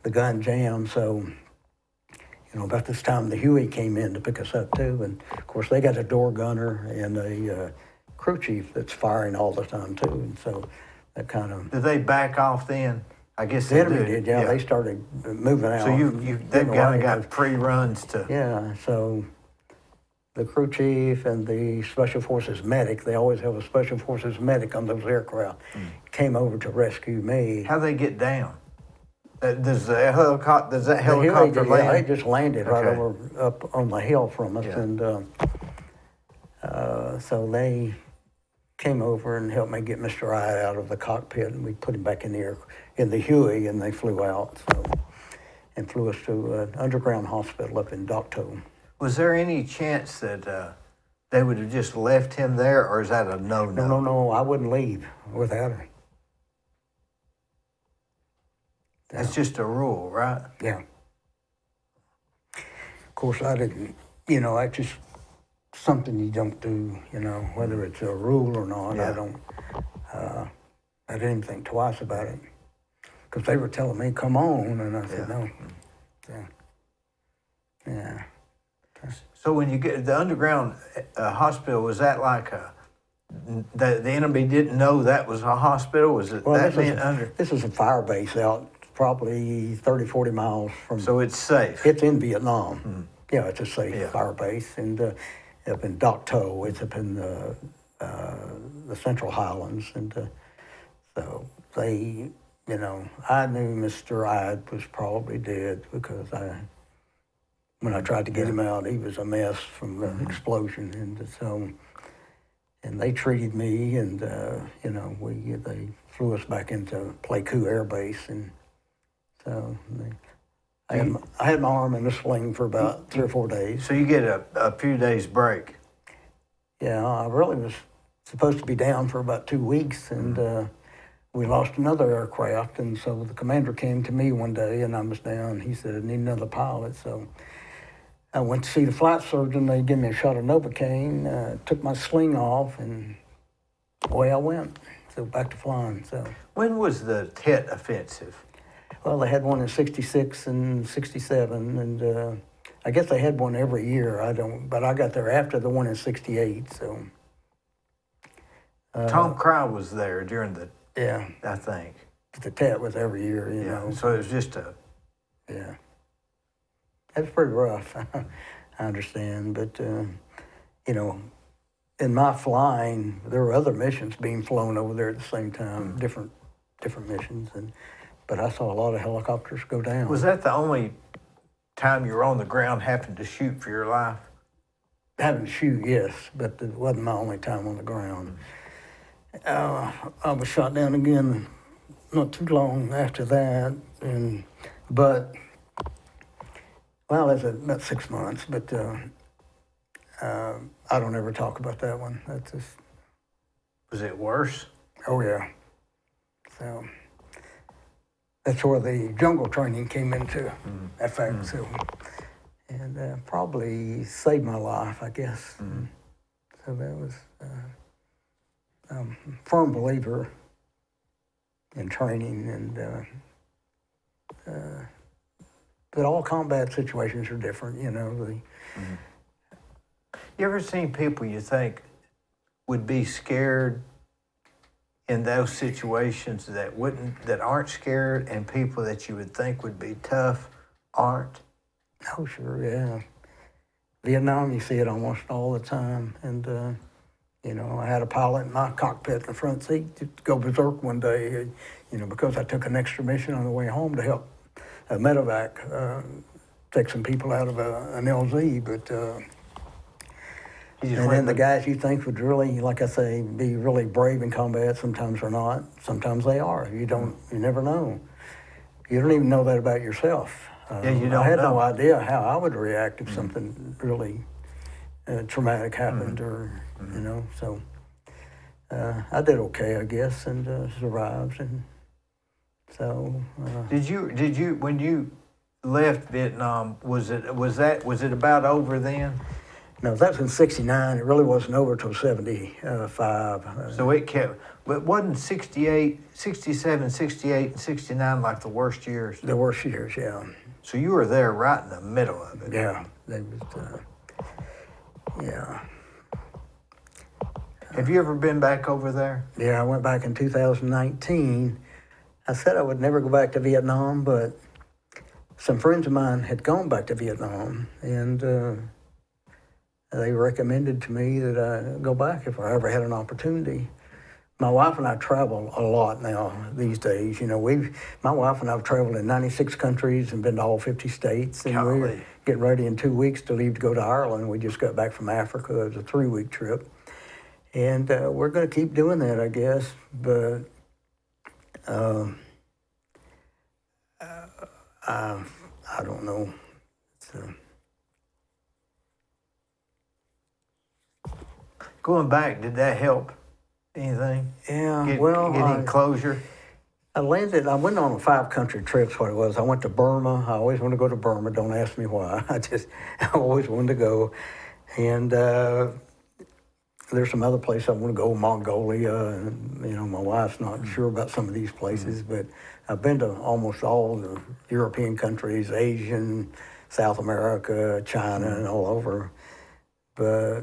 the gun jammed. So, about this time the Huey came in to pick us up too, and of course they got a door gunner and a crew chief that's firing all the time too, and so that kind of. Did they back off then? I guess The they enemy did, yeah. They started moving out. So they've kind of got pre-runs to. Yeah, so the crew chief and the Special Forces medic, they always have a Special Forces medic on those aircraft, came over to rescue me. How they get down? Does that helicopter Yeah, land? they just landed right Okay. over up on the hill from us, Yeah. and so they came over and helped me get Mr. Ide out of the cockpit, and we put him back in the Huey, and they flew out, and flew us to an underground hospital up in Docto. Was there any chance that they would have just left him there, or is that a no-no? No, I wouldn't leave without him. That's just a rule, right? Yeah. Of course, I didn't, that's just something you don't do, whether it's a rule or not. Yeah. I didn't think twice about it. Because they were telling me, come on, and I said, Yeah. no. Yeah. So when you get the underground hospital, was that like the enemy didn't know that was a hospital? Was it that meant under? This is a fire base out probably 30, 40 miles from. So it's safe. It's in Vietnam. Yeah, it's a safe fire Yeah. base. And up in Doc To, it's up in the Central Highlands. And so they you know, I knew Mr. Ide was probably dead because when I tried to get him out, he was a mess from the explosion, and so, and they treated me, and you know, they flew us back into Pleiku Air Base, and so I had my arm in a sling for about 3 or 4 days. So you get a few days break. Yeah, I really was supposed to be down for about 2 weeks, and we lost another aircraft, and so the commander came to me one day, and I was down. He said, I need another pilot, so I went to see the flight surgeon. They gave me a shot of Novocaine, took my sling off, and away I went. So back to flying. So When was the Tet offensive? well, they had one in '66 and '67, and I guess they had one every year. But I got there after the one in '68. So Tom Crow was there during the, yeah, I think. the TET was every year. You know. So it was just a. Yeah. That's pretty rough. I understand, but you know, in my flying, there were other missions being flown over there at the same time, different missions, but I saw a lot of helicopters go down. Was that the only time you were on the ground having to shoot for your life? Having to shoot, yes, but it wasn't my only time on the ground. I was shot down again not too long after that, but well, that's about 6 months, but I don't ever talk about that one. That's just, Was it worse? oh yeah. So that's where the jungle training came into effect. So, and probably saved my life, I guess. So that was I'm a firm believer in training, and but all combat situations are different, you know. You ever seen people you think would be scared in those situations that aren't scared, and people that you would think would be tough aren't? Oh, sure, yeah. Vietnam, you see it almost all the time, and you know, I had a pilot in my cockpit in the front seat to go berserk one day, you know, because I took an extra mission on the way home to help a medevac take some people out of an LZ, but and then the guys you think would really, like I say, be really brave in combat, sometimes are not, sometimes they are. You never know. You don't even know that about yourself. Yeah, you don't I had know. no idea how I would react if something really traumatic happened, or you know. So I did okay, I guess, and survived. And so Did you when you left Vietnam, was it about over then? no, that was in '69. It really wasn't over till '75. So it kept, but wasn't 68, 67, 68, and 69 like the worst years? The worst years, yeah. So you were there right in the middle of it. Yeah, they was, yeah. Have you ever been back over there? Yeah, I went back in 2019. I said I would never go back to Vietnam, but some friends of mine had gone back to Vietnam, and they recommended to me that I go back if I ever had an opportunity. My wife and I travel a lot now these days. You know, my wife and I have traveled in 96 countries and been to all 50 states. And Golly. we're getting ready in 2 weeks to leave to go to Ireland. We just got back from Africa. It was a 3-week trip. And we're going to keep doing that, I guess. But I don't know. Going back, did that help anything? Yeah, Getting closure? I went on a 5-country trip, what it was. I went to Burma. I always wanted to go to Burma. Don't ask me why. I always wanted to go. And there's some other places I want to go, Mongolia. And, you know, my wife's not sure about some of these places, but I've been to almost all the European countries, Asian, South America, China, and all over. But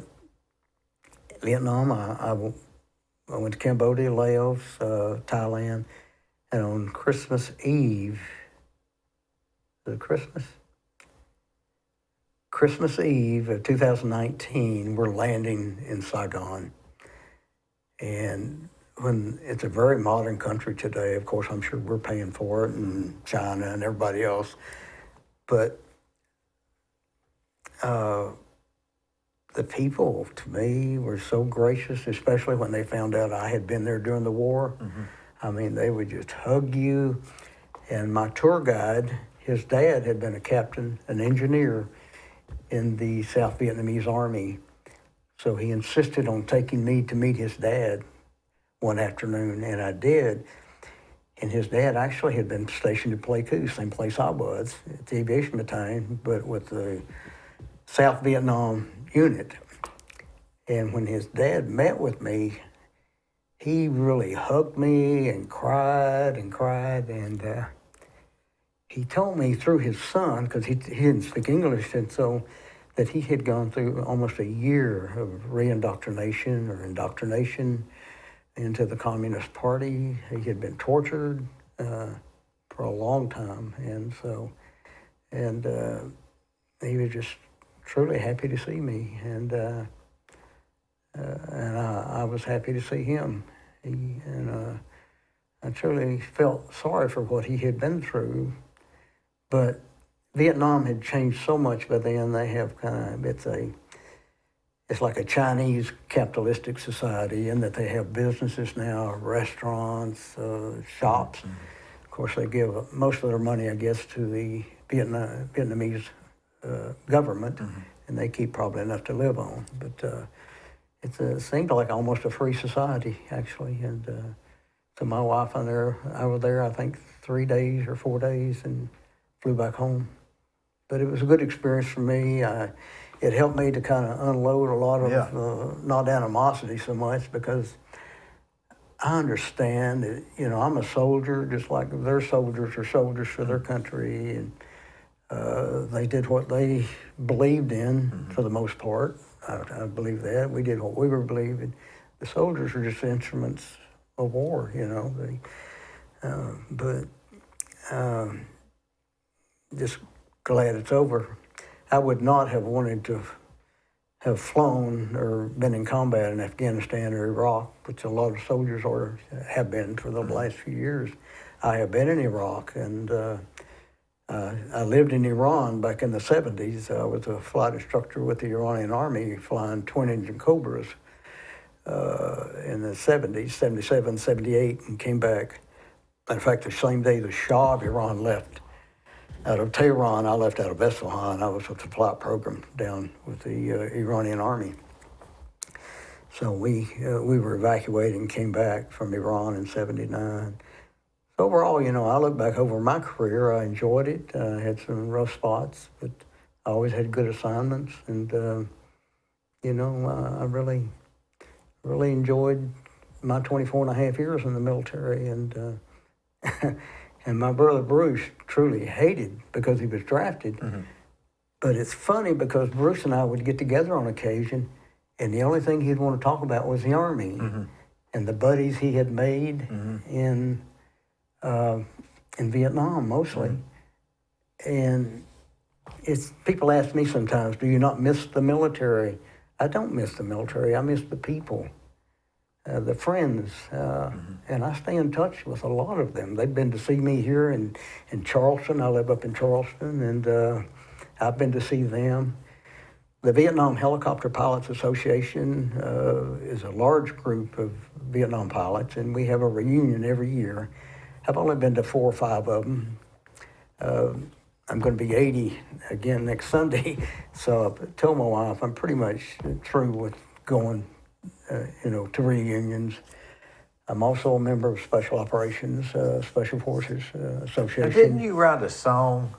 Vietnam, I went to Cambodia, Laos, Thailand. And on Christmas Eve, Christmas Eve of 2019, we're landing in Saigon. And when it's a very modern country today, of course, I'm sure we're paying for it, and China and everybody else, but the people, to me, were so gracious, especially when they found out I had been there during the war. Mm-hmm. I mean, they would just hug you. And my tour guide, his dad had been a captain, an engineer in the South Vietnamese Army. So he insisted on taking me to meet his dad one afternoon, and I did. And his dad actually had been stationed at Pleiku, same place I was, at the aviation battalion, but with the South Vietnam unit. And when his dad met with me, he really hugged me and cried, and he told me through his son, because he didn't speak English, and so that he had gone through almost a year of re-indoctrination or indoctrination into the Communist Party. He had been tortured for a long time, and he was just truly happy to see me, and I was happy to see him. I truly felt sorry for what he had been through, but Vietnam had changed so much by then. They have it's like a Chinese capitalistic society in that they have businesses now, restaurants, shops. Mm-hmm. Of course, they give most of their money, I guess, to the Vietnamese government, mm-hmm. and they keep probably enough to live on. But it seemed like almost a free society, actually. And so my wife and I were there, I think, 3 days or 4 days, and flew back home. But it was a good experience for me. It helped me to kind of unload a lot of, not animosity so much, because I understand that, I'm a soldier, just like their soldiers are soldiers for their country, and they did what they believed in, mm-hmm. for the most part. I believe that. We did what we were believing. The soldiers are just instruments of war, just glad it's over. I would not have wanted to have flown or been in combat in Afghanistan or Iraq, which a lot of soldiers have been for the last few years. I have been in Iraq, and I lived in Iran back in the 70s. I was a flight instructor with the Iranian Army, flying twin-engine Cobras in the 70s, 77, 78, and came back. Matter of fact, the same day the Shah of Iran left out of Tehran, I left out of Isfahan. I was with the flight program down with the Iranian Army. So we were evacuated and came back from Iran in 79. So overall, I look back over my career, I enjoyed it. I had some rough spots, but I always had good assignments. And, I really, really enjoyed my 24 and a half years in the military. And and my brother Bruce truly hated because he was drafted. Mm-hmm. But it's funny because Bruce and I would get together on occasion, and the only thing he'd want to talk about was the Army, mm-hmm. and the buddies he had made, mm-hmm. in Vietnam mostly. Mm-hmm. And people ask me sometimes, do you not miss the military? I don't miss the military. I miss the people. The friends, mm-hmm. and I stay in touch with a lot of them. They've been to see me here in Charleston. I live up in Charleston, and I've been to see them. The Vietnam Helicopter Pilots Association is a large group of Vietnam pilots, and we have a reunion every year. I've only been to 4 or 5 of them. I'm going to be 80 again next Sunday, so I told my wife I'm pretty much through with going to reunions. I'm also a member of Special Operations, Special Forces Association. Didn't you write a song?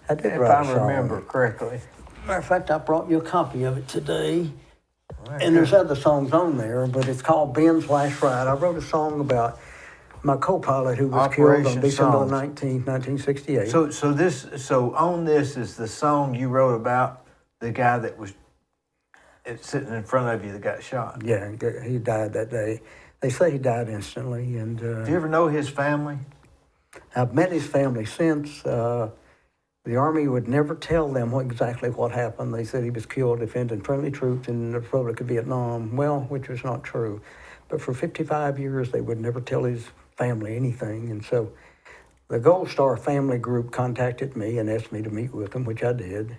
I did write a song. If I remember correctly. Matter of fact, I brought you a copy of it today. Right. And there's other songs on there, but it's called Ben's Last Ride. I wrote a song about my co-pilot who was killed on December 19, 1968. So on this is the song you wrote about the guy that was sitting in front of you that got shot. Yeah, he died that day. They say he died instantly. And do you ever know his family? I've met his family since. the Army would never tell them exactly what happened. They said he was killed defending friendly troops in the Republic of Vietnam, well, which was not true. But for 55 years, they would never tell his family anything. And so the Gold Star family group contacted me and asked me to meet with them, which I did.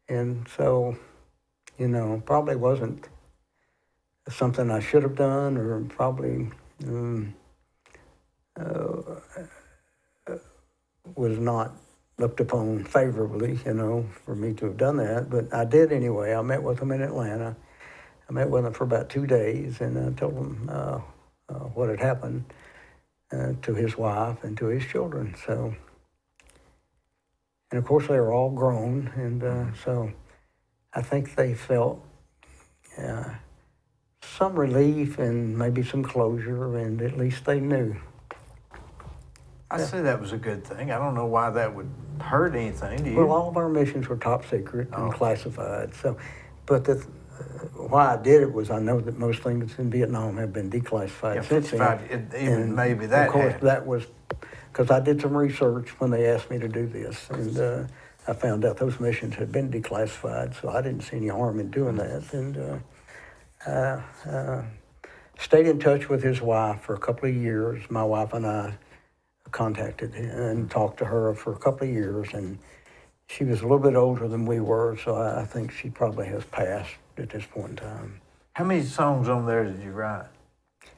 And so, probably wasn't something I should have done, or probably was not looked upon favorably, for me to have done that. But I did anyway. I met with him in Atlanta. I met with him for about 2 days, and I told him what had happened to his wife and to his children. So, and of course they were all grown, and so I think they felt some relief and maybe some closure, and at least they knew. I say that was a good thing. I don't know why that would hurt anything, do you? Well, all of our missions were top secret and classified. So, but why I did it was I know that most things in Vietnam have been declassified since then. Even maybe that. Of course, that was because I did some research when they asked me to do this, and I found out those missions had been declassified. So I didn't see any harm in doing that, and stayed in touch with his wife for a couple of years. My wife and I contacted and talked to her for a couple of years, and she was a little bit older than we were, so I think she probably has passed at this point in time. How many songs on there did you write?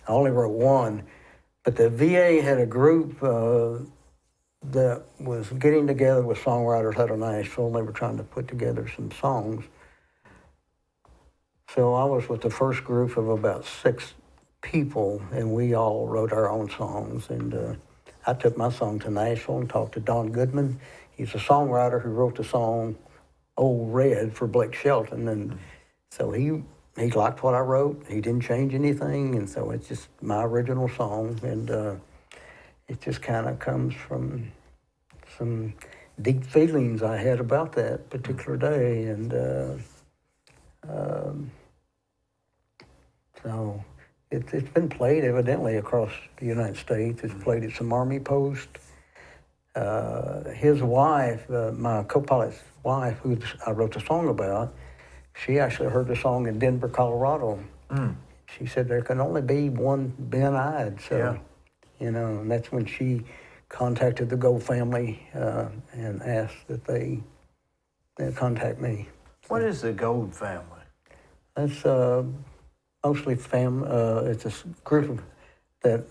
I only wrote one, but the VA had a group that was getting together with songwriters out of Nashville. They were trying to put together some songs. So I was with the first group of about 6 people, and we all wrote our own songs, and I took my song to Nashville and talked to Don Goodman. He's a songwriter who wrote the song Old Red for Blake Shelton, and so he liked what I wrote. He didn't change anything, and so it's just my original song, and it just kind of comes from some deep feelings I had about that particular day, and so it's been played evidently across the United States. It's played at some Army posts. His wife, my co-pilot's wife, who I wrote the song about, she actually heard the song in Denver, Colorado. She said there can only be one Ben Ide, so, and that's when she contacted the Gold family and asked that they contact me. What is the Gold family? That's mostly it's a group that,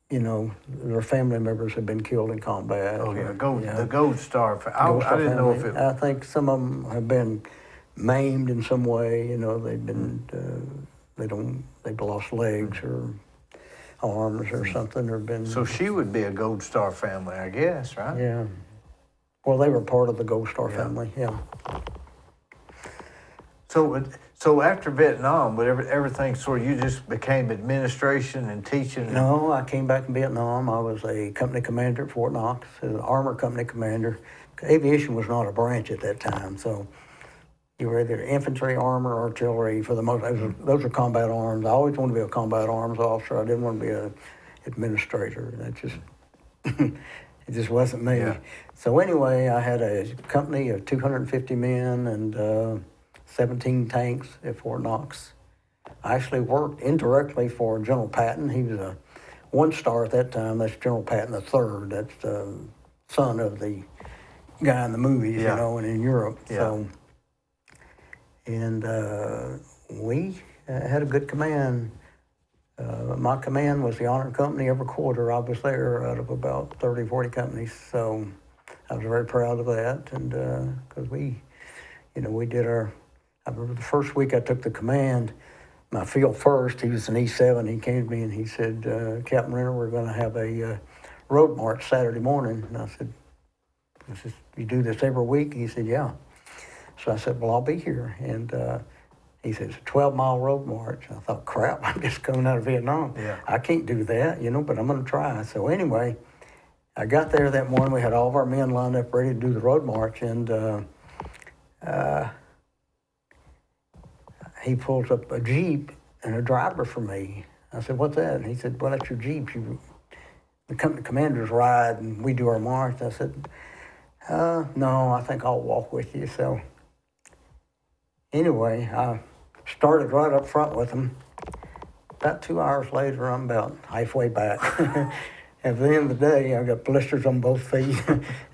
their family members have been killed in combat. Oh, yeah, the Gold Star. I didn't know if it... I think some of them have been maimed in some way. They've been, they've lost legs or arms or something, or been... So she would be a Gold Star family, I guess, right? Yeah. Well, they were part of the Gold Star family, yeah. So after Vietnam, everything sort of, you just became administration and teaching? No, I came back from Vietnam. I was a company commander at Fort Knox, an armor company commander. Aviation was not a branch at that time, so you were either infantry, armor, artillery for the most. Those are combat arms. I always wanted to be a combat arms officer. I didn't want to be an administrator. That just it just wasn't me. Yeah. So anyway, I had a company of 250 men and 17 tanks at Fort Knox. I actually worked indirectly for General Patton. He was a 1-star at that time. That's General Patton III. That's the son of the guy in the movies, and in Europe. Yeah. So, and we had a good command. My command was the honor company every quarter. I was there out of about 30, 40 companies. So I was very proud of that. And because we did I remember the first week I took the command, my field first, he was an E7. He came to me and he said, Captain Renner, we're going to have a road march Saturday morning. And I said, you do this every week? He said, yeah. So I said, well, I'll be here. And he said, it's a 12-mile road march. I thought, crap, I'm just coming out of Vietnam. Yeah. I can't do that, but I'm going to try. So anyway, I got there that morning. We had all of our men lined up ready to do the road march. And he pulls up a Jeep and a driver for me. I said, what's that? And he said, well, that's your Jeep. The company commanders ride and we do our march. I said, No, I think I'll walk with you. So anyway, I started right up front with them. About 2 hours later, I'm about halfway back. At the end of the day, I got blisters on both feet,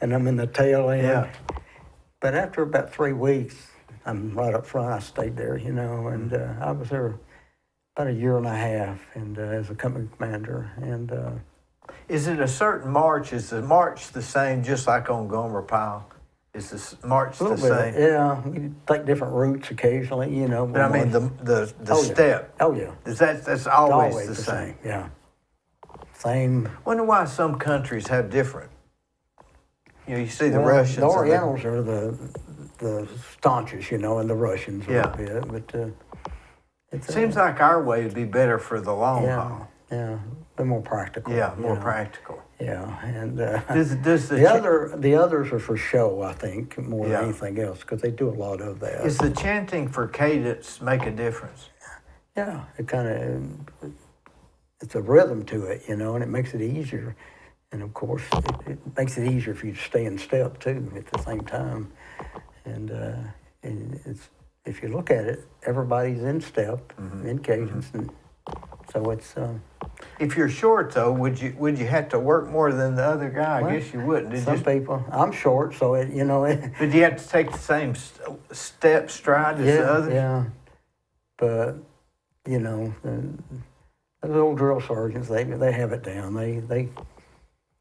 and I'm in the tail end. Yeah. But after about 3 weeks, I'm right up front. I stayed there, you know, and I was there about a year and a half, and as a company commander. And Is it a certain march? Is the march the same, just like on Gomer Pyle? Is the march a the little bit, same? yeah. We take different routes occasionally, you know. But I mean, the Oh, yeah. step. Oh yeah, That's always the same. Yeah, same. Wonder why some countries have different. You know, you see the Well, Russians. The Orientals are the staunchest, you know, and the Russians a Yeah. little bit. But it's Seems like our way would be better for the long yeah, haul. yeah, they're more practical. Yeah, you more know. practical. Yeah, and Does the others are for show, I think, more Yeah. than anything else, because they do a lot of that. Is the chanting for cadence make a difference? Yeah, it kind of it's a rhythm to it, you know, and it makes it easier. And of course, it makes it easier for you to stay in step too at the same time. And it's if you look at it, everybody's in step, in cadence, and so it's. If you're short though, would you have to work more than the other guy? I guess you wouldn't. Some people, I'm short, so it, you know. But do you have to take the same step stride as the others? Yeah, but you know, the old drill sergeants, they have it down. They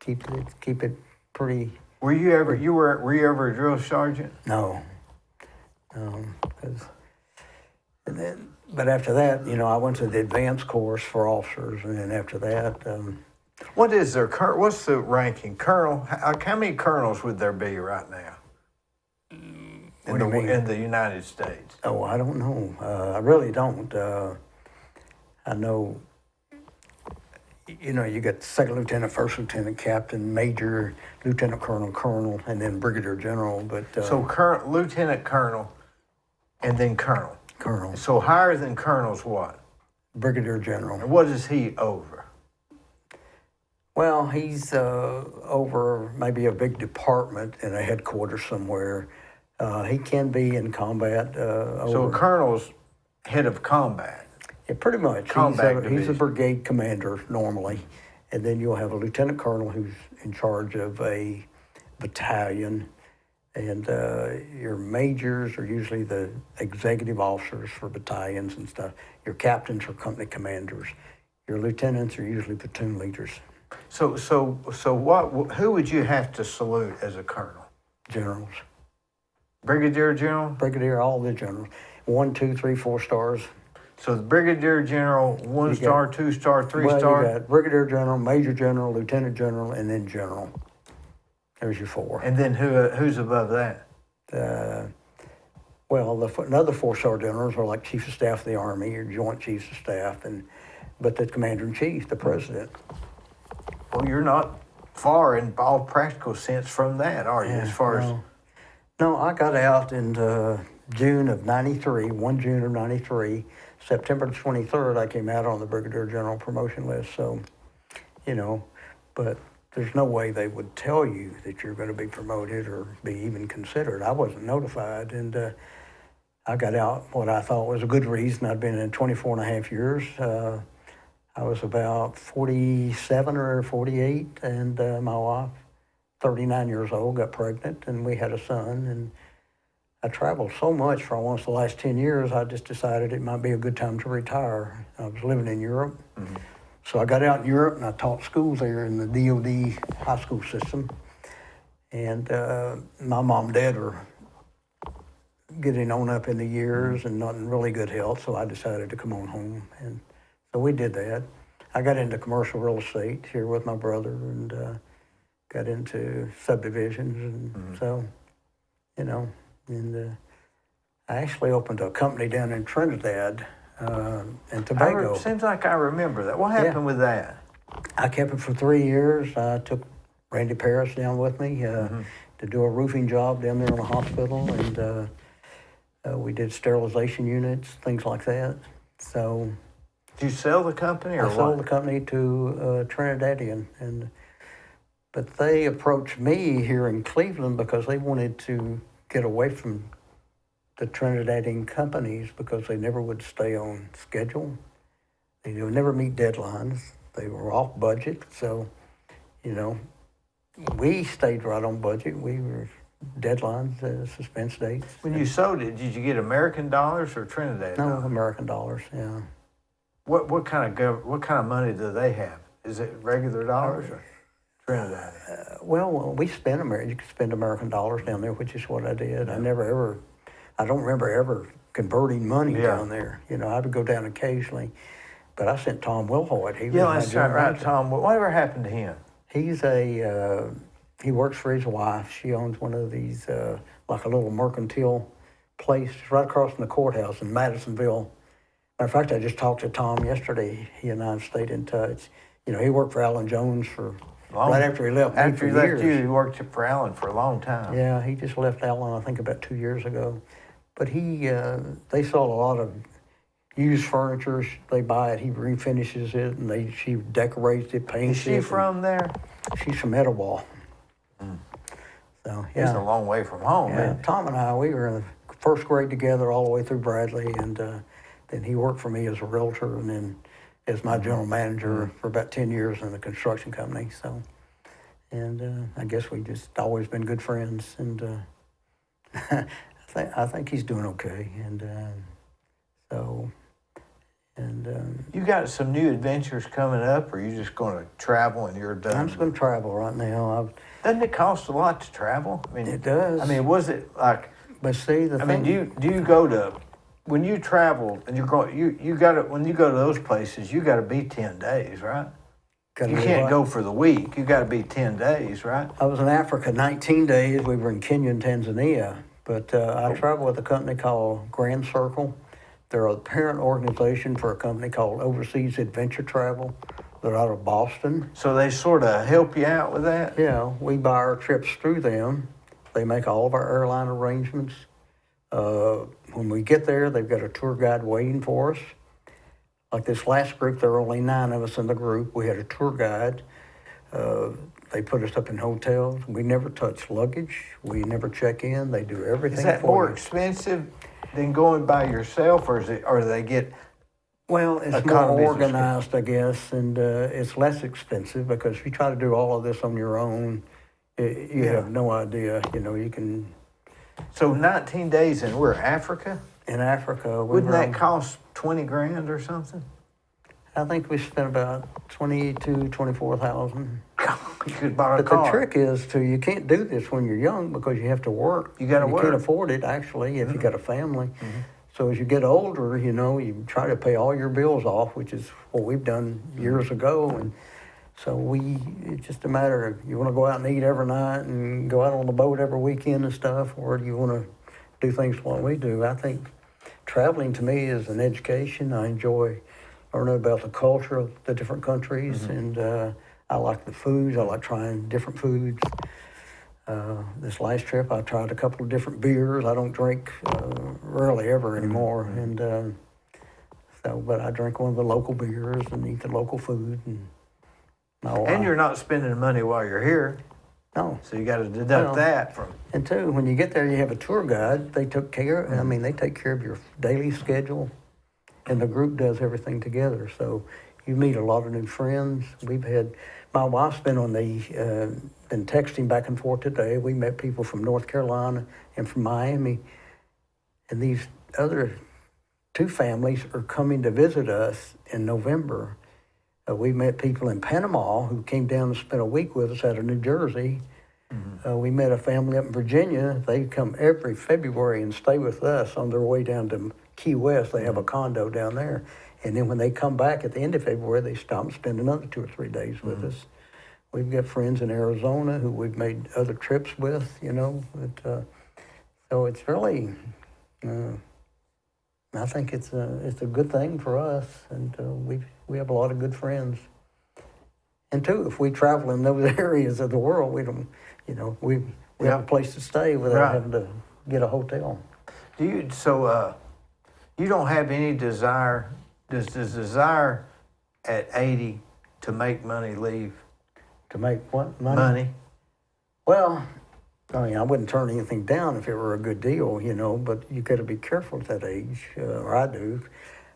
keep it pretty. Were you ever a drill sergeant? No, but after that, you know, I went to the advanced course for officers, and then after that, What is their what's the ranking? Colonel? How many colonels would there be right now? What do you mean? In the United States? oh, I don't know. I really don't. I know. You know, you got second lieutenant, first lieutenant, captain, major, lieutenant colonel, colonel, and then brigadier general. But So lieutenant colonel, and then colonel. colonel, So higher than colonel's what? brigadier general. And what is he over? Well, he's over maybe a big department in a headquarters somewhere. He can be in combat. So Over, colonel's head of combat. yeah, pretty much. Combat He's a division. brigade commander normally, and then you'll have a lieutenant colonel who's in charge of a battalion, and your majors are usually the executive officers for battalions and stuff. Your captains are company commanders. Your lieutenants are usually platoon leaders. So who would you have to salute as a colonel? Generals. Brigadier general? Brigadier, all the generals. 1, 2, 3, 4 stars. So the brigadier general, 1 You star, got- 2 star, 3 Well, star? you got brigadier general, major general, lieutenant general, and then general. There's your 4. And then who's above that? Well, another 4-star generals are like chief of staff of the army or joint chiefs of staff, but the commander in chief, the president. Well, you're not far in all practical sense from that, are you? As far as No, I got out in June of '93, 1 June of '93. September 23rd, I came out on the brigadier general promotion list. So, you know, but there's no way they would tell you that you're going to be promoted or be even considered. I wasn't notified, and I got out what I thought was a good reason. I'd been in 24 and a half years. I was about 47 or 48, and my wife, 39 years old, got pregnant, and we had a son. And I traveled so much for almost the last 10 years, I just decided it might be a good time to retire. I was living in Europe. Mm-hmm. So I got out in Europe, and I taught schools there in the DOD high school system. And my mom and dad were getting on up in the years and not in really good health, so I decided to come on home. And so we did that. I got into commercial real estate here with my brother, and got into subdivisions, and so, you know, and I actually opened a company down in Trinidad and Tobago. Seems like I remember that. What happened with that? I kept it for 3 years. I took Randy Paris down with me to do a roofing job down there in a hospital, and we did sterilization units, things like that. So Did you sell the company or I what? sold the company to Trinidadian, and But they approached me here in Cleveland because they wanted to get away from the Trinidadian companies because they never would stay on schedule. They would never meet deadlines. They were off budget. So, you know, we stayed right on budget. We were deadlines, suspense dates. When you sold it, did you get American dollars or Trinidad No, dollars? American dollars, yeah. What kind of money do they have? Is it regular dollars or Trinidad? Well, we spend you can spend American dollars down there, which is what I did. I don't remember ever converting money down there. You know, I would go down occasionally, but I sent Tom Wilhoit. He was my That's general right, manager. Tom. Whatever happened to him? He's he works for his wife. She owns one of these, like a little mercantile place right across from the courthouse in Madisonville. Matter of fact, I just talked to Tom yesterday. He and I stayed in touch. You know, he worked for Alan Jones right after he left me After for he left years. you, he worked for Allen for a long time. Yeah, he just left Alan, I think, about 2 years ago. But they sell a lot of used furniture. They buy it, he refinishes it, and she decorates it, paints Is it. she from there? She's from Etowah. So, It's a yeah. long way from home, Yeah, man. Tom and I, we were in the first grade together all the way through Bradley, and then he worked for me as a realtor and then as my general manager for about 10 years in the construction company. So, and I guess we just always been good friends, and I think he's doing okay, and You got some new adventures coming up, or you just going to travel and you're done? I'm just going to travel right now. Doesn't it cost a lot to travel? I mean, It does. I mean, was it like? But see, the I thing. mean, do you go to when you travel and you're going? You got to when you go to those places, you got to be 10 days, right? You can't go for the week. You got to be 10 days, right? I was in Africa 19 days. We were in Kenya and Tanzania. But I travel with a company called Grand Circle. They're a parent organization for a company called Overseas Adventure Travel. They're out of Boston. So they sort of help you out with that. Yeah, we buy our trips through them. They make all of our airline arrangements. When we get there, they've got a tour guide waiting for us. Like this last group, there were only 9 of us in the group. We had a tour guide. They put us up in hotels. We never touch luggage. We never check in. They do everything Is that for more you. expensive than going by yourself, or do they get? Well, it's Economies more of scale. organized, I guess, and it's less expensive because if you try to do all of this on your own, you have no idea. You know, you can. So 19 days in where, Africa? In Africa, we Wouldn't were that on- cost 20 grand or something? I think we spent about 24,000. You could buy a But car. the trick is you can't do this when you're young because you have to work. You gotta You work. can't afford it, actually, if you got a family. So as you get older, you know, you try to pay all your bills off, which is what we've done years ago. And so it's just a matter of you want to go out and eat every night and go out on the boat every weekend and stuff, or do you want to do things like we do? I think traveling to me is an education. I enjoy learning about the culture of the different countries, and I like the foods. I like trying different foods. This last trip, I tried a couple of different beers. I don't drink rarely ever anymore, and but I drink one of the local beers and eat the local food. And you're not spending money while you're here, no. so you got to deduct Well, that from. And two, when you get there, you have a tour guide. They took care. I mean, they take care of your daily schedule, and the group does everything together. So you meet a lot of new friends. My wife's been been texting back and forth today. We met people from North Carolina and from Miami, and these other 2 families are coming to visit us in November. We met people in Panama who came down to spend a week with us out of New Jersey. We met a family up in Virginia. They come every February and stay with us on their way down to Key West. They have a condo down there. And then when they come back at the end of February, they stop and spend another 2 or 3 days with us. We've got friends in Arizona who we've made other trips with, you know. So it's really, I think it's a good thing for us, and we have a lot of good friends. And two, if we travel in those areas of the world, we don't, you know, we have a place to stay without having to get a hotel. You don't have any desire? Does the desire at 80 to make money leave? To make what money? Money. Well, I mean, I wouldn't turn anything down if it were a good deal, you know, but you got to be careful at that age, or I do.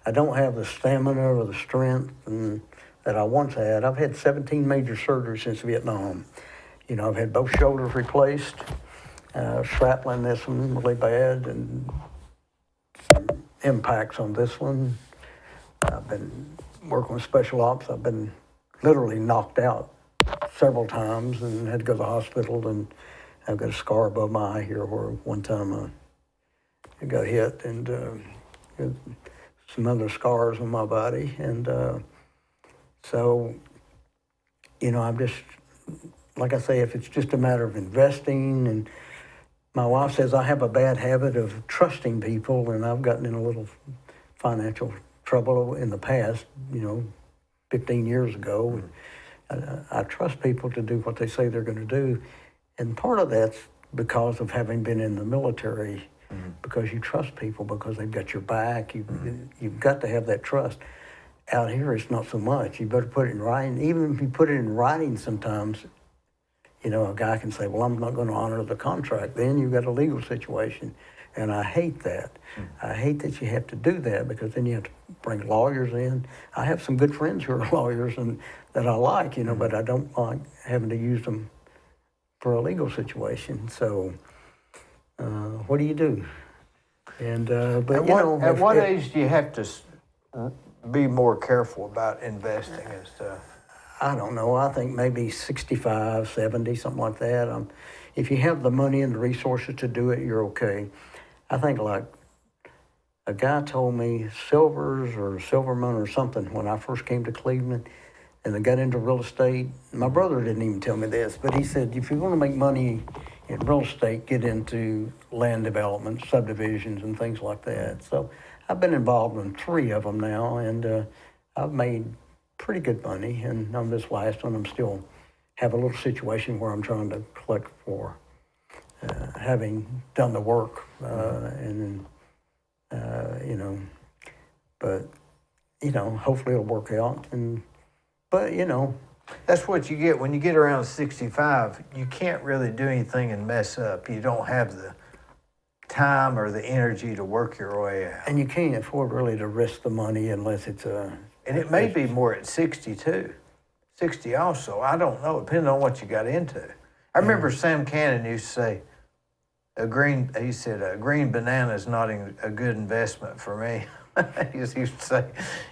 I don't have the stamina or the strength that I once had. I've had 17 major surgeries since Vietnam. You know, I've had both shoulders replaced, shrapnel in this one really bad, and some impacts on this one. I've been working with special ops. I've been literally knocked out several times and had to go to the hospital, and I've got a scar above my eye here where one time I got hit, and some other scars on my body. And so, you know, I'm just, like I say, if it's just a matter of investing, and my wife says I have a bad habit of trusting people, and I've gotten in a little financial trouble in the past, you know, 15 years ago. I trust people to do what they say they're going to do. And part of that's because of having been in the military, because you trust people because they've got your back. You've got to have that trust. Out here, it's not so much. You better put it in writing. Even if you put it in writing sometimes, you know, a guy can say, well, I'm not going to honor the contract. Then you've got a legal situation. And I hate that. I hate that you have to do that, because then you have to bring lawyers in. I have some good friends who are lawyers and that I like, you know, but I don't like having to use them for a legal situation. So what do you do? And but at what age do you have to be more careful about investing and stuff? I don't know. I think maybe 65, 70, something like that. If you have the money and the resources to do it, you're okay. I think, like, a guy told me Silvers or Silverman or something when I first came to Cleveland, and I got into real estate. My brother didn't even tell me this, but he said, if you want to make money in real estate, get into land development, subdivisions, and things like that. So I've been involved in 3 of them now, and I've made pretty good money. And on this last one, I'm still have a little situation where I'm trying to collect for having done the work, you know, but, you know, hopefully it'll work out. But, you know. That's what you get when you get around 65. You can't really do anything and mess up. You don't have the time or the energy to work your way out. And you can't afford really to risk the money unless it's And it may be more at 62, 60 also. I don't know, depending on what you got into. I remember Sam Cannon used to say, a green banana is not a good investment for me. He used to say,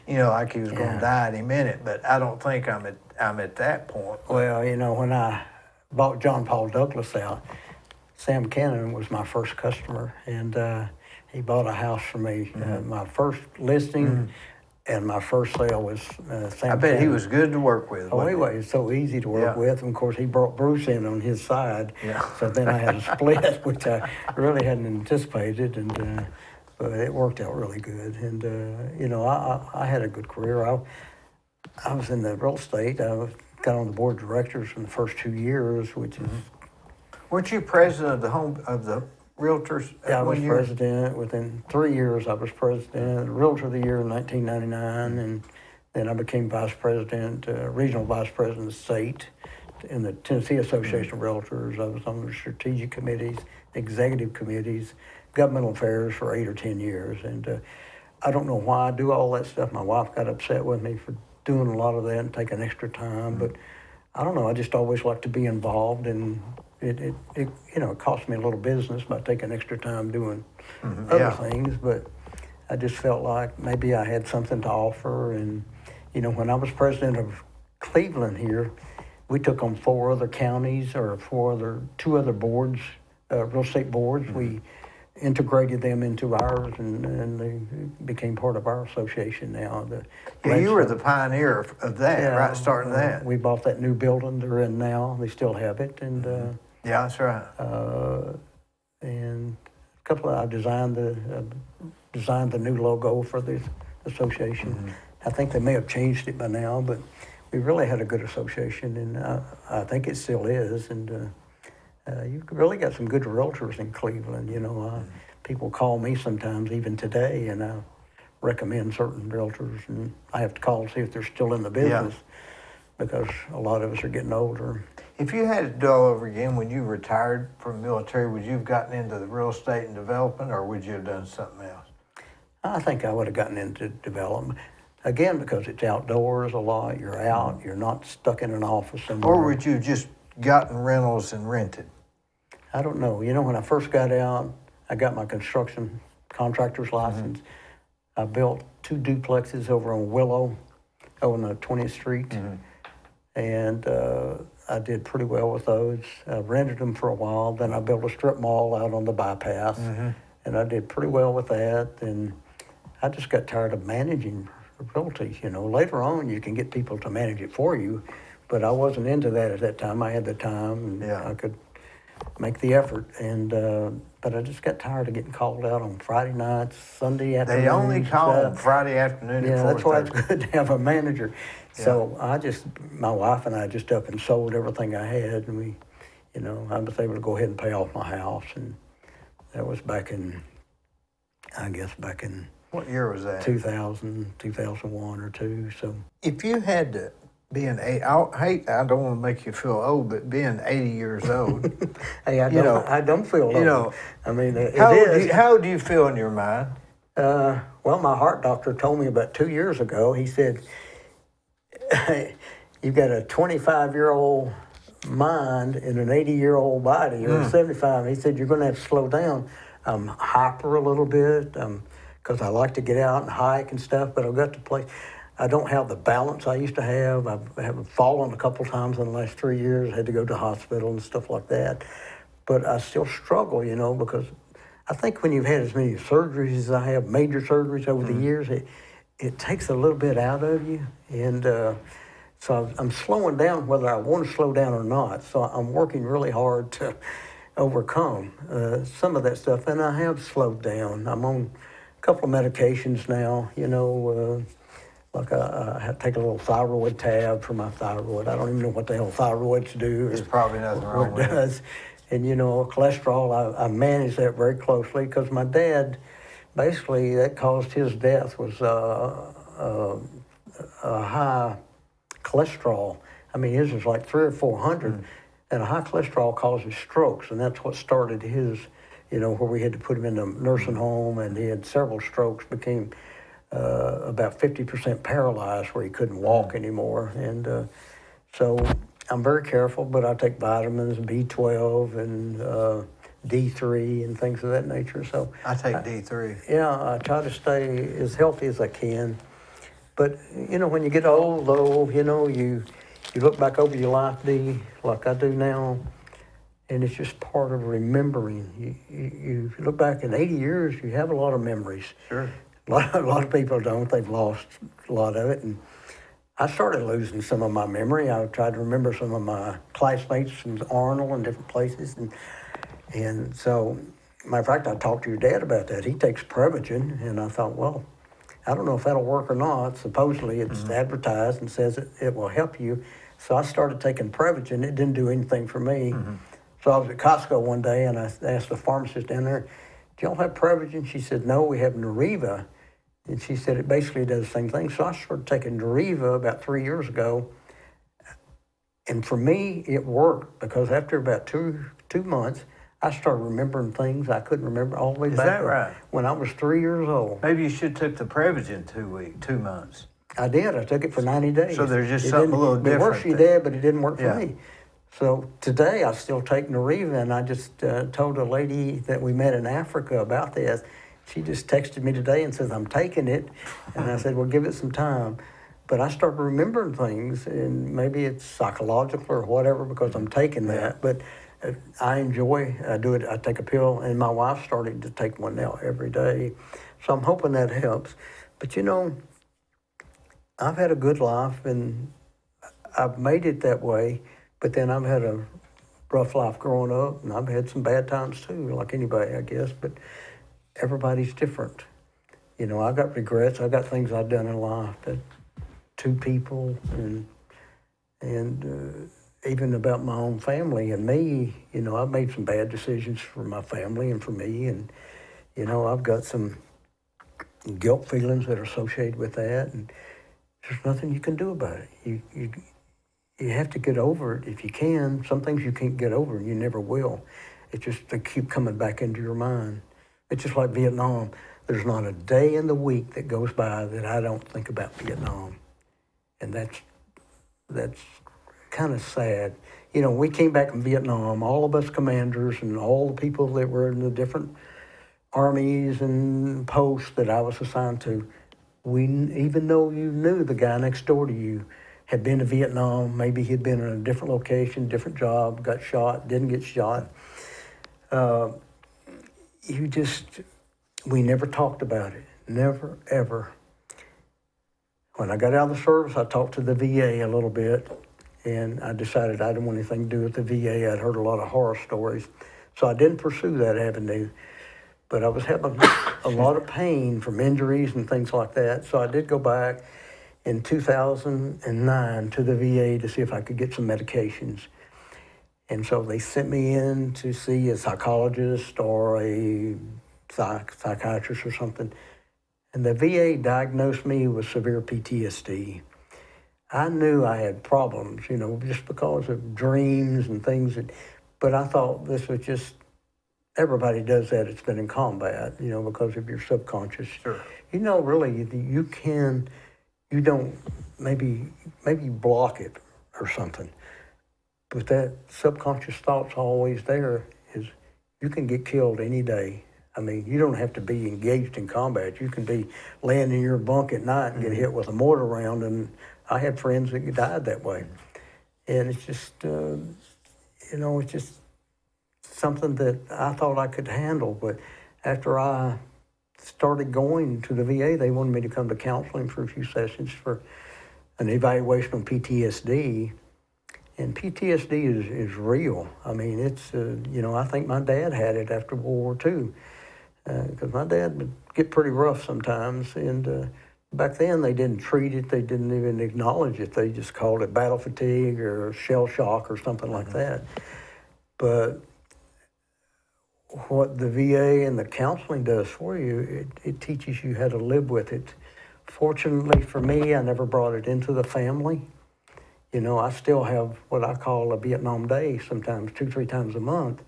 you know, like he was going to die any minute, but I don't think I'm at that point. Well, you know, when I bought John Paul Douglas out, Sam Cannon was my first customer, and he bought a house for me. My first listing and my first sale was Sam I bet Cannon. he was good to work with. Oh, he was so easy to work with. And of course, he brought Bruce in on his side. So then I had a split, which I really hadn't anticipated, and but it worked out really good. And you know, I had a good career. I was in the real estate. I got on the board of directors in the first 2 years, which is. Weren't you president of the Realtors? Yeah, I was president. Within 3 years, I was president. Realtor of the Year in 1999, and then I became vice president, regional vice president of the state in the Tennessee Association of Realtors. I was on the strategic committees, executive committees, governmental affairs for 8 or 10 years. And I don't know why I do all that stuff. My wife got upset with me for doing a lot of that and taking extra time, but I don't know. I just always like to be involved, and it you know, it cost me a little business by taking extra time doing other things, but I just felt like maybe I had something to offer. And you know, when I was president of Cleveland here, we took on 4 other counties or 2 other boards, real estate boards. We integrated them into ours, and they became part of our association now. You were the pioneer of that, right? Starting that. We bought that new building they're in now. They still have it, and yeah, that's right. And a couple I designed the new logo for the association. I think they may have changed it by now, but we really had a good association, and I think it still is. And you've really got some good realtors in Cleveland. You know, people call me sometimes, even today, and I recommend certain realtors, and I have to call and see if they're still in the business. because a lot of us are getting older. If you had it do all over again when you retired from the military, would you have gotten into the real estate and development, or would you have done something else? I think I would have gotten into development. Again, because it's outdoors a lot, you're out, you're not stuck in an office somewhere. Or would you have just gotten rentals and rented? I don't know. You know, when I first got out, I got my construction contractor's license. I built 2 duplexes over on Willow, over on 20th Street. And I did pretty well with those. I rented them for a while. Then I built a strip mall out on the bypass. And I did pretty well with that. And I just got tired of managing realty. You know, later on you can get people to manage it for you, but I wasn't into that at that time. I had the time and I could make the effort. And but I just got tired of getting called out on Friday nights, Sunday afternoons. They only call on Friday afternoon at 4:30. That's why it's good to have a manager. So my wife and I just up and sold everything I had, and we, you know, I was able to go ahead and pay off my house, and that was back in What year was that? 2000, 2001 or 2. So If you had to be I don't want to make you feel old, but being 80 years old, hey, I don't feel old. you know, I mean, how old do you feel in your mind? Well, my heart doctor told me about 2 years ago. He said, "You've got a 25-year-old mind in an 80-year-old body, or 75." He said, "You're going to have to slow down." I'm hyper a little bit because I like to get out and hike and stuff, but I've got to play. I don't have the balance I used to have. I've fallen a couple times in the last 3 years. I had to go to the hospital and stuff like that. But I still struggle, you know, because I think when you've had as many surgeries as I have, major surgeries over the years, it takes a little bit out of you. And so I'm slowing down whether I want to slow down or not. So I'm working really hard to overcome some of that stuff. And I have slowed down. I'm on a couple of medications now, you know, like I have to take a little thyroid tab for my thyroid. I don't even know what the hell thyroids do. There's probably nothing wrong with it. And, you know, cholesterol, I manage that very closely because my dad, basically, that caused his death was a high cholesterol. I mean, his was like 300 or 400, and a high cholesterol causes strokes, and that's what started his, you know, where we had to put him in a nursing home, and he had several strokes, became about 50% paralyzed where he couldn't walk anymore. And so I'm very careful, but I take vitamins, B12 and D3 and things of that nature. So I take D3. Yeah, I try to stay as healthy as I can. But, you know, when you get old, though, you know, you look back over your life, Dee, like I do now, and it's just part of remembering. You look back in 80 years, you have a lot of memories. Sure. A lot of people don't. They've lost a lot of it. And I started losing some of my memory. I tried to remember some of my classmates from Arnold and different places. And so, matter of fact, I talked to your dad about that. He takes Prevagen, and I thought, well, I don't know if that'll work or not. Supposedly it's advertised and says it will help you. So I started taking Prevagen. It didn't do anything for me. So I was at Costco one day, and I asked the pharmacist down there, "Do y'all have Prevagen?" She said, "No, we have Nariva." And she said it basically does the same thing. So I started taking Nariva about 3 years ago. And for me, it worked because after about two months, I started remembering things I couldn't remember all the way back. Is that right? When I was 3 years old. Maybe you should have took the Prevagen 2 months. I did. I took it for 90 days. So there's just something a little different. It worked for your dad, but it didn't work for Yeah. me. So today I still take Nariva, and I just told a lady that we met in Africa about this. She just texted me today and says, "I'm taking it." And I said, "Well, give it some time." But I started remembering things, and maybe it's psychological or whatever because I'm taking that. But I enjoy, I do it, I take a pill, and my wife's starting to take one now every day. So I'm hoping that helps. But you know, I've had a good life, and I've made it that way, but then I've had a rough life growing up, and I've had some bad times too, like anybody, I guess, but everybody's different. You know, I got regrets, I got things I've done in life that to people, and even about my own family and me, you know, I've made some bad decisions for my family and for me, and, you know, I've got some guilt feelings that are associated with that, and there's nothing you can do about it. you have to get over it if you can. Some things you can't get over, and you never will. It's just they keep coming back into your mind. It's just like Vietnam. There's not a day in the week that goes by that I don't think about Vietnam, and that's kind of sad. You know, we came back from Vietnam, all of us commanders and all the people that were in the different armies and posts that I was assigned to. Even though you knew the guy next door to you had been to Vietnam, maybe he'd been in a different location, different job, got shot, didn't get shot. We never talked about it. Never, ever. When I got out of the service, I talked to the VA a little bit, and I decided I didn't want anything to do with the VA. I'd heard a lot of horror stories, so I didn't pursue that avenue. But I was having a lot of pain from injuries and things like that, so I did go back in 2009 to the VA to see if I could get some medications. And so they sent me in to see a psychologist or a psychiatrist or something. And the VA diagnosed me with severe PTSD. I knew I had problems, you know, just because of dreams and things. But I thought this was just, everybody does that. It's been in combat, you know, because of your subconscious. Sure. You know, really, you don't, maybe block it or something. But that subconscious thought's always there, is you can get killed any day. I mean, you don't have to be engaged in combat. You can be laying in your bunk at night and get hit with a mortar round, and I had friends that died that way. And it's just, you know, it's just something that I thought I could handle. But after I started going to the VA, they wanted me to come to counseling for a few sessions for an evaluation of PTSD. And PTSD is real. I mean, it's, you know, I think my dad had it after World War II, because my dad would get pretty rough sometimes. And back then they didn't treat it, they didn't even acknowledge it. They just called it battle fatigue or shell shock or something like that. But what the VA and the counseling does for you, it teaches you how to live with it. Fortunately for me, I never brought it into the family. You know, I still have what I call a Vietnam day, sometimes 2-3 times a month.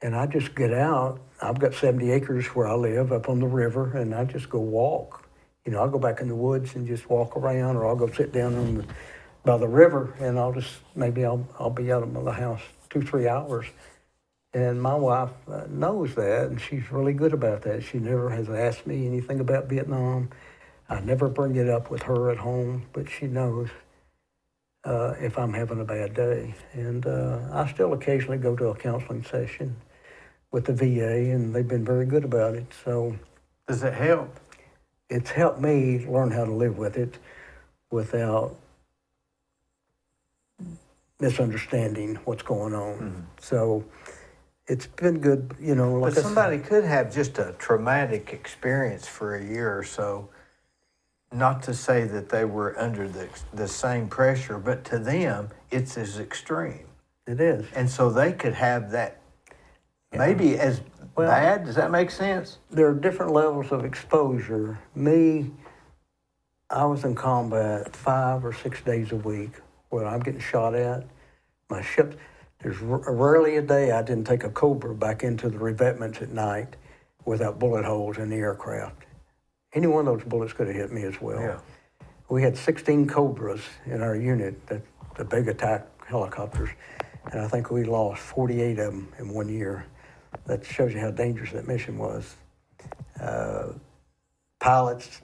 And I just get out. I've got 70 acres where I live up on the river, and I just go walk. You know, I'll go back in the woods and just walk around, or I'll go sit down by the river, and I'll be out of the house 2-3 hours. And my wife knows that, and she's really good about that. She never has asked me anything about Vietnam. I never bring it up with her at home, but she knows if I'm having a bad day. And I still occasionally go to a counseling session with the VA, and they've been very good about it. So, does it help? It's helped me learn how to live with it without misunderstanding what's going on. Mm-hmm. So it's been good, you know. But somebody could have just a traumatic experience for a year or so. Not to say that they were under the same pressure, but to them, it's as extreme. It is. And so they could have that maybe as bad. Does that make sense? There are different levels of exposure. Me, I was in combat 5 or 6 days a week where I'm getting shot at. My ship, there's rarely a day I didn't take a Cobra back into the revetments at night without bullet holes in the aircraft. Any one of those bullets could have hit me as well. Yeah. We had 16 Cobras in our unit, the big attack helicopters, and I think we lost 48 of them in 1 year. That shows you how dangerous that mission was. Pilots,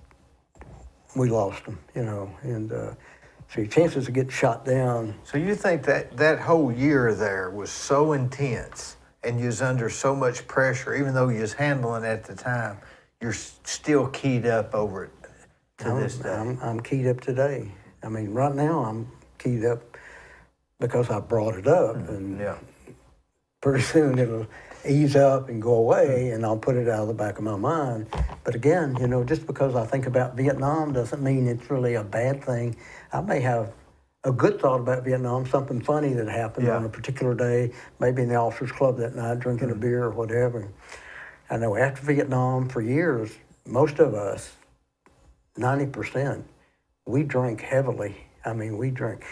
we lost them, you know, and so your chances of getting shot down. So you think that whole year there was so intense, and you was under so much pressure, even though you was handling it at the time, you're still keyed up over it to this day. I'm keyed up today. I mean, right now I'm keyed up because I brought it up, and pretty soon it'll ease up and go away, and I'll put it out of the back of my mind. But again, you know, just because I think about Vietnam doesn't mean it's really a bad thing. I may have a good thought about Vietnam, something funny that happened on a particular day, maybe in the officers' club that night, drinking a beer or whatever. I know after Vietnam, for years, most of us, 90%, we drank heavily. I mean, we drank.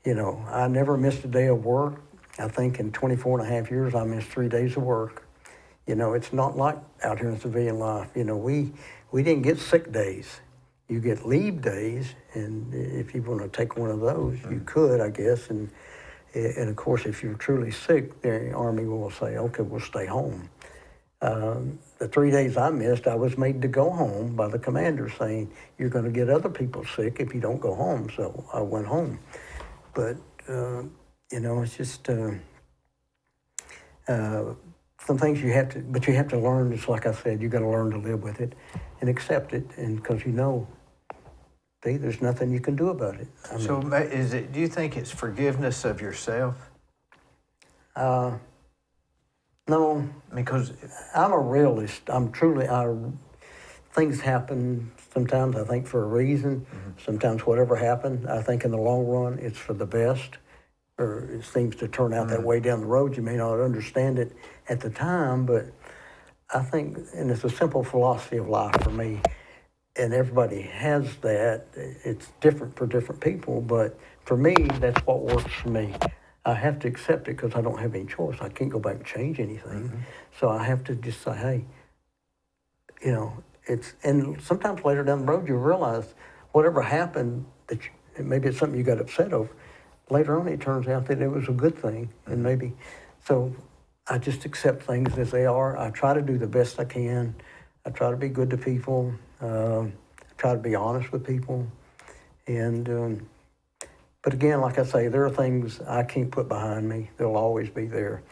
You know, I never missed a day of work. I think in 24 and a half years, I missed 3 days of work. You know, it's not like out here in civilian life. You know, we didn't get sick days. You get leave days, and if you want to take one of those, you could, I guess. And of course, if you're truly sick, the Army will say, okay, we'll stay home. The 3 days I missed, I was made to go home by the commander saying, you're going to get other people sick if you don't go home. So I went home. But, you know, it's just some things you have to learn. It's like I said, you got to learn to live with it and accept it. And because you know, there's nothing you can do about it. I mean, So do you think it's forgiveness of yourself? no, Because I'm a realist. Things happen sometimes, I think, for a reason. Sometimes whatever happened, I think in the long run, it's for the best, or it seems to turn out that way down the road. You may not understand it at the time, but I think, and it's a simple philosophy of life for me, and everybody has that. It's different for different people, but for me, that's what works for me. I have to accept it because I don't have any choice. I can't go back and change anything. So I have to just say, hey, you know, and sometimes later down the road you realize whatever happened, maybe it's something you got upset over. Later on it turns out that it was a good thing, and maybe, so I just accept things as they are. I try to do the best I can. I try to be good to people. I try to be honest with people. And but again, like I say, there are things I can't put behind me. They'll always be there.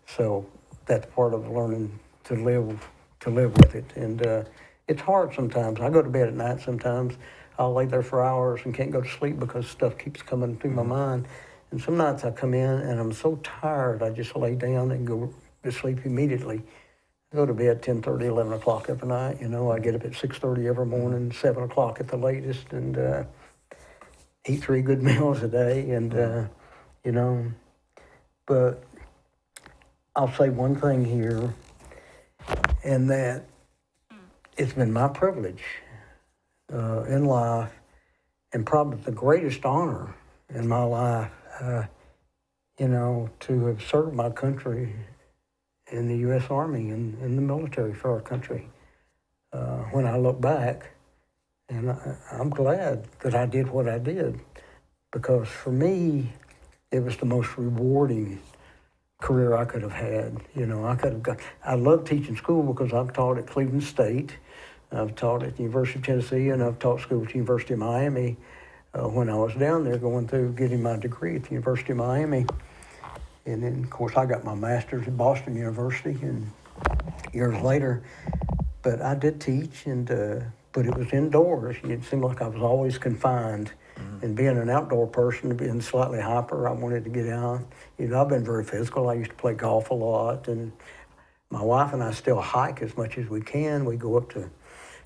So that's part of learning to live with it. And it's hard sometimes. I go to bed at night sometimes. I'll lay there for hours and can't go to sleep because stuff keeps coming through my mind. And some nights I come in and I'm so tired, I just lay down and go to sleep immediately. I go to bed 10:30, 11 o'clock every night. You know, I get up at 6:30 every morning, 7 o'clock at the latest, and eat 3 good meals a day. And, you know, but I'll say one thing here, and that it's been my privilege in life, and probably the greatest honor in my life, you know, to have served my country in the U.S. Army and in the military for our country. When I look back, and I'm glad that I did what I did, because for me, it was the most rewarding career I could have had. You know, I love teaching school because I've taught at Cleveland State, I've taught at the University of Tennessee, and I've taught school at the University of Miami when I was down there going through getting my degree at the University of Miami. And then, of course, I got my master's at Boston University and years later. But I did teach, but it was indoors. It seemed like I was always confined. And being an outdoor person, being slightly hyper, I wanted to get out. You know, I've been very physical. I used to play golf a lot, and my wife and I still hike as much as we can. We go up to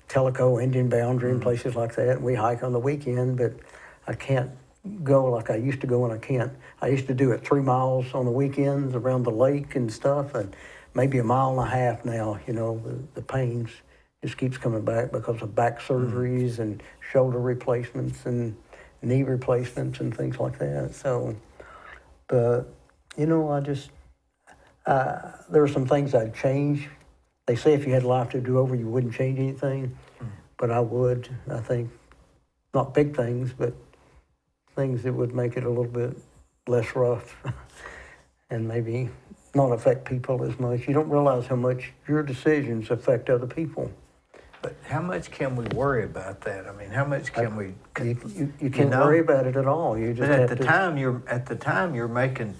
Tellico, Indian Boundary, and places like that, and we hike on the weekend, but I can't go like I used to go, and I can't. I used to do it 3 miles on the weekends around the lake and stuff, and maybe 1.5 miles now. You know, the pains just keeps coming back because of back surgeries and shoulder replacements and knee replacements and things like that. So, but, you know, there are some things I'd change. They say if you had life to do over, you wouldn't change anything, but I would. I think, not big things, but things that would make it a little bit less rough and maybe not affect people as much. You don't realize how much your decisions affect other people. But how much can we worry about that? I mean, how much can we? You can't worry about it at all. You just But have at the time you're making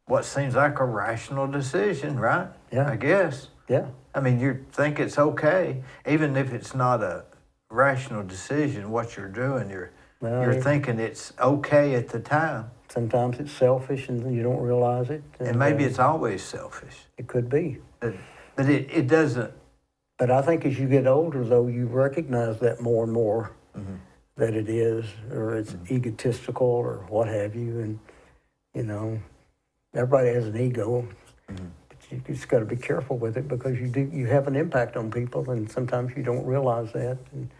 what seems like a rational decision, right? Yeah. I guess. Yeah. I mean, you think it's okay, even if it's not a rational decision. What you're doing, you're thinking it's okay at the time. Sometimes it's selfish and you don't realize it. And maybe it's always selfish. It could be. But it doesn't. But I think as you get older, though, you recognize that more and more, that it is, or it's egotistical or what have you. And, you know, everybody has an ego, but you just got to be careful with it because you have an impact on people, and sometimes you don't realize that. And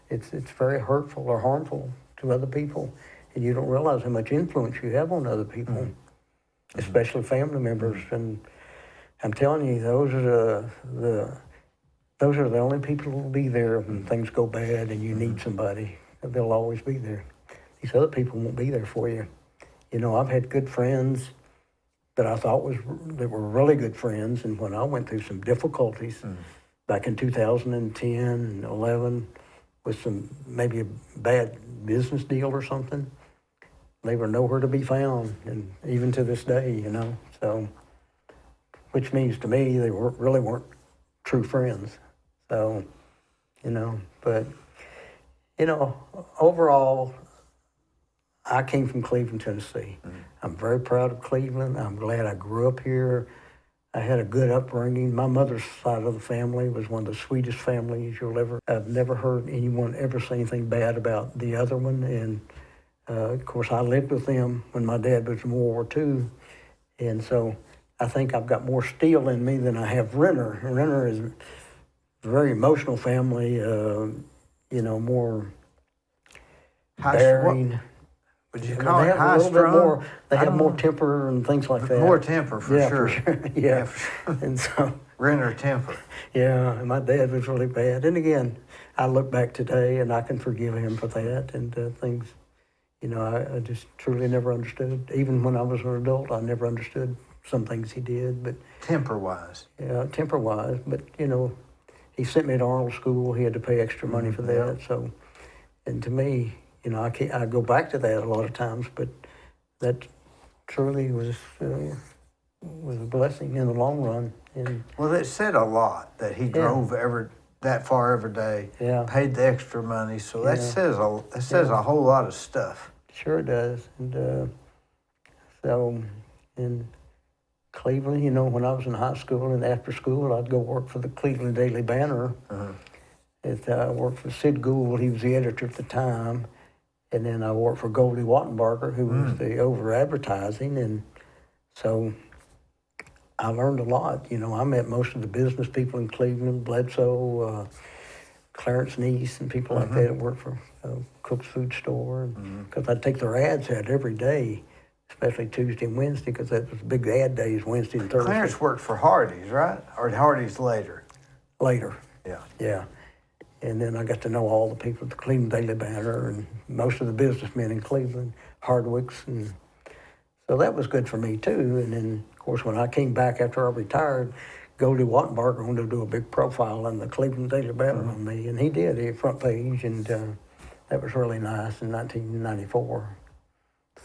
it's very hurtful or harmful to other people. and you don't realize how much influence you have on other people, especially family members. And I'm telling you, those are the only people who will be there when things go bad and you need somebody. They'll always be there. These other people won't be there for you. You know, I've had good friends that I thought that were really good friends, and when I went through some difficulties back in 2010 and 11 with maybe a bad business deal or something, they were nowhere to be found, and even to this day, you know. So, which means to me they really weren't true friends. So, you know, but, you know, overall, I came from Cleveland, Tennessee. I'm very proud of Cleveland. I'm glad I grew up here. I had a good upbringing. My mother's side of the family was one of the sweetest families you'll ever. I've never heard anyone ever say anything bad about the other one. And of course, I lived with them when my dad was in World War II. And so I think I've got more steel in me than I have Renner. Renner is a very emotional family, you know, more bearing. Would you call it high a little bit strung? more. They have more temper and things like that. More temper, for sure. For sure. Yeah, for sure. And so Renner temper. Yeah, and my dad was really bad. And again, I look back today and I can forgive him for that and things. You know, I just truly never understood. Even when I was an adult, I never understood some things he did. But temper-wise. Yeah, temper-wise. But you know, he sent me to Arnold School. He had to pay extra money for that. So, and to me, you know, I go back to that a lot of times, but that truly was a blessing in the long run. And well, it said a lot that he drove that far every day, paid the extra money. So that says a whole lot of stuff. Sure it does. And so in Cleveland, you know, when I was in high school and after school, I'd go work for the Cleveland Daily Banner. I worked for Sid Gould. He was the editor at the time. And then I worked for Goldie Wattenberger, who was the over-advertising. And so I learned a lot. You know, I met most of the business people in Cleveland, Bledsoe, Clarence Neese, and people like that worked for Cook's Food Store. Because I'd take their ads out every day, especially Tuesday and Wednesday, because that was big ad days, Wednesday and Thursday. Clarence worked for Hardee's, right? Or Hardee's later? Later. Yeah. Yeah. And then I got to know all the people at the Cleveland Daily Banner and most of the businessmen in Cleveland, Hardwick's. And so that was good for me, too. And then, of course, when I came back after I retired, Goldie Wattenberger wanted to do a big profile in the Cleveland Daily Banner on me. And he did, he had front page. And that was really nice in 1994.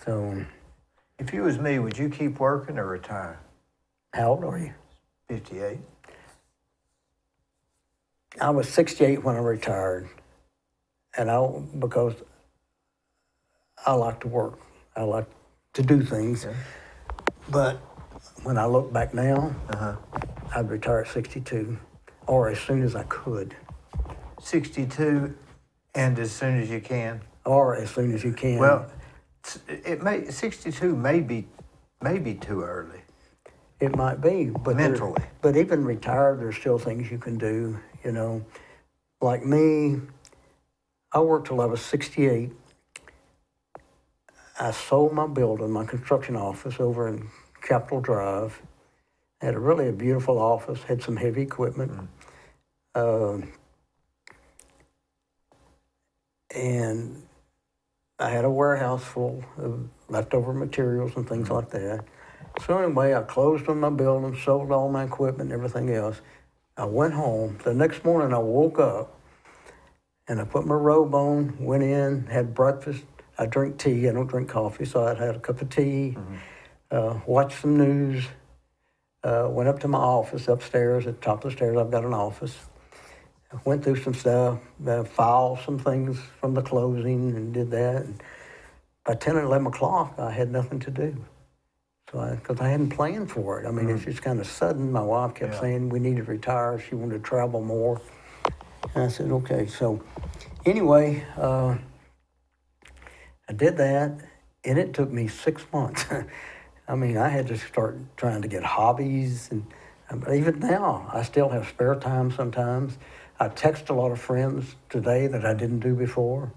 So. If you was me, would you keep working or retire? How old are you? 58. I was 68 when I retired, and because I like to work. I like to do things. Okay. But when I look back now, I'd retire at 62, or as soon as I could. 62 and as soon as you can? Or as soon as you can. Well, 62 may be too early. It might be, but mentally. But even retired, there's still things you can do. You know, like me, I worked till I was 68. I sold my building, my construction office over in Capitol Drive. Had a beautiful office, had some heavy equipment. And I had a warehouse full of leftover materials and things like that. So anyway, I closed on my building, sold all my equipment and everything else. I went home. The next morning I woke up and I put my robe on, went in, had breakfast. I drink tea. I don't drink coffee, so I had a cup of tea, watched some news, went up to my office upstairs. At the top of the stairs, I've got an office. I went through some stuff, filed some things from the closing and did that. And by 10 or 11 o'clock, I had nothing to do. Because I hadn't planned for it. I mean, it's just kind of sudden. My wife kept saying we need to retire. She wanted to travel more. And I said, okay. So anyway, I did that, and it took me 6 months. I mean, I had to start trying to get hobbies. And even now, I still have spare time sometimes. I text a lot of friends today that I didn't do before.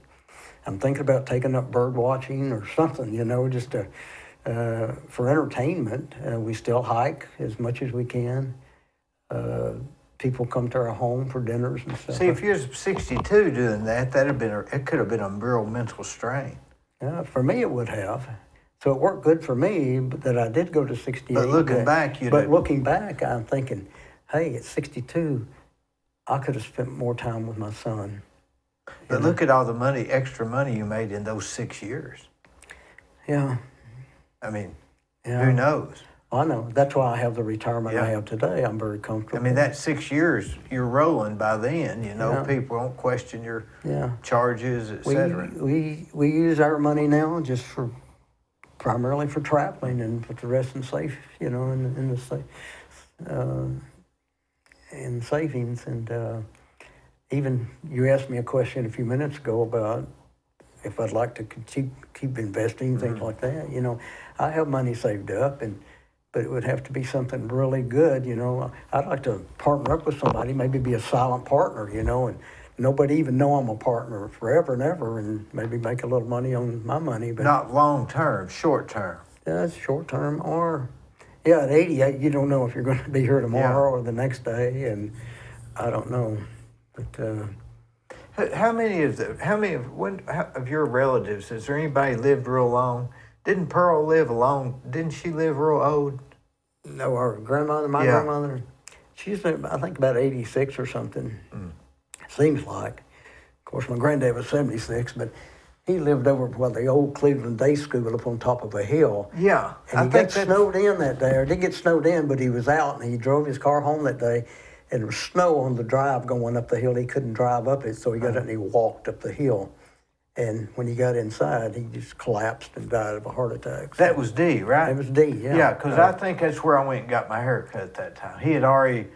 I'm thinking about taking up bird watching or something, just to, for entertainment. We still hike as much as we can. People come to our home for dinners and stuff. See, if you're 62 doing that, it could have been a real mental strain. Yeah, for me it would have. So it worked good for me, but that I did go to 68. But looking back, looking back, I'm thinking, hey, at 62, I could have spent more time with my son. But look at all the extra money you made in those 6 years. Yeah. I mean, who knows? I know. That's why I have the retirement I have today. I'm very comfortable. I mean, that 6 years, you're rolling by then, people don't question your charges, et cetera. We use our money now just primarily for traveling and put the rest in safe, in savings. And even you asked me a question a few minutes ago about if I'd like to keep investing, things like that. I have money saved up, but it would have to be something really good. I'd like to partner up with somebody, maybe be a silent partner, and nobody even know I'm a partner forever and ever, and maybe make a little money on my money. But not long term, short term. Yeah, it's short term. Or, at 80, you don't know if you're going to be here tomorrow or the next day, and I don't know. But how many of your relatives? Is there anybody lived real long? Didn't Pearl live long? Didn't she live real old? No, our grandmother, my grandmother, she's I think about 86 or something. Seems like. Of course, my granddad was 76, but he lived over the old Cleveland Day School up on top of a hill. Yeah. And he got snowed in that day, or didn't get snowed in, but he was out and he drove his car home that day, and there was snow on the drive going up the hill. He couldn't drive up it, so he got out and he walked up the hill. And when he got inside, he just collapsed and died of a heart attack. So that was Dee, right? It was Dee, yeah. Yeah, because I think that's where I went and got my hair cut at that time. He had already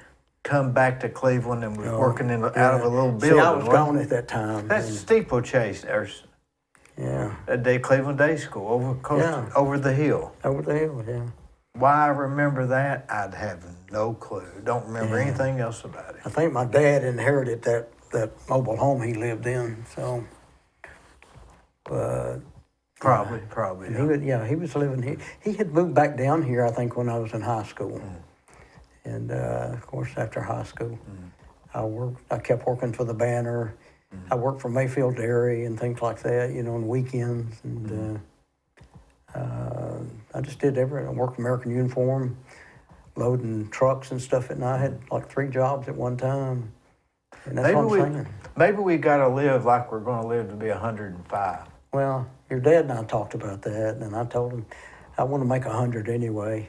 come back to Cleveland and was working out of a little building. See, I was gone at that time. That's steeplechase. At Cleveland Day School over the hill. Over the hill, yeah. Why I remember that, I'd have no clue. Don't remember anything else about it. I think my dad inherited that mobile home he lived in, so. Probably. He was living here. He had moved back down here, I think, when I was in high school. And of course, after high school, I kept working for the Banner. I worked for Mayfield Dairy and things like that, on weekends. And I just did everything. I worked American Uniform, loading trucks and stuff at night. I had like 3 jobs at one time. And that's what I'm saying. Maybe we got to live like we're going to live to be 105. Well, your dad and I talked about that, and I told him I want to make 100 anyway.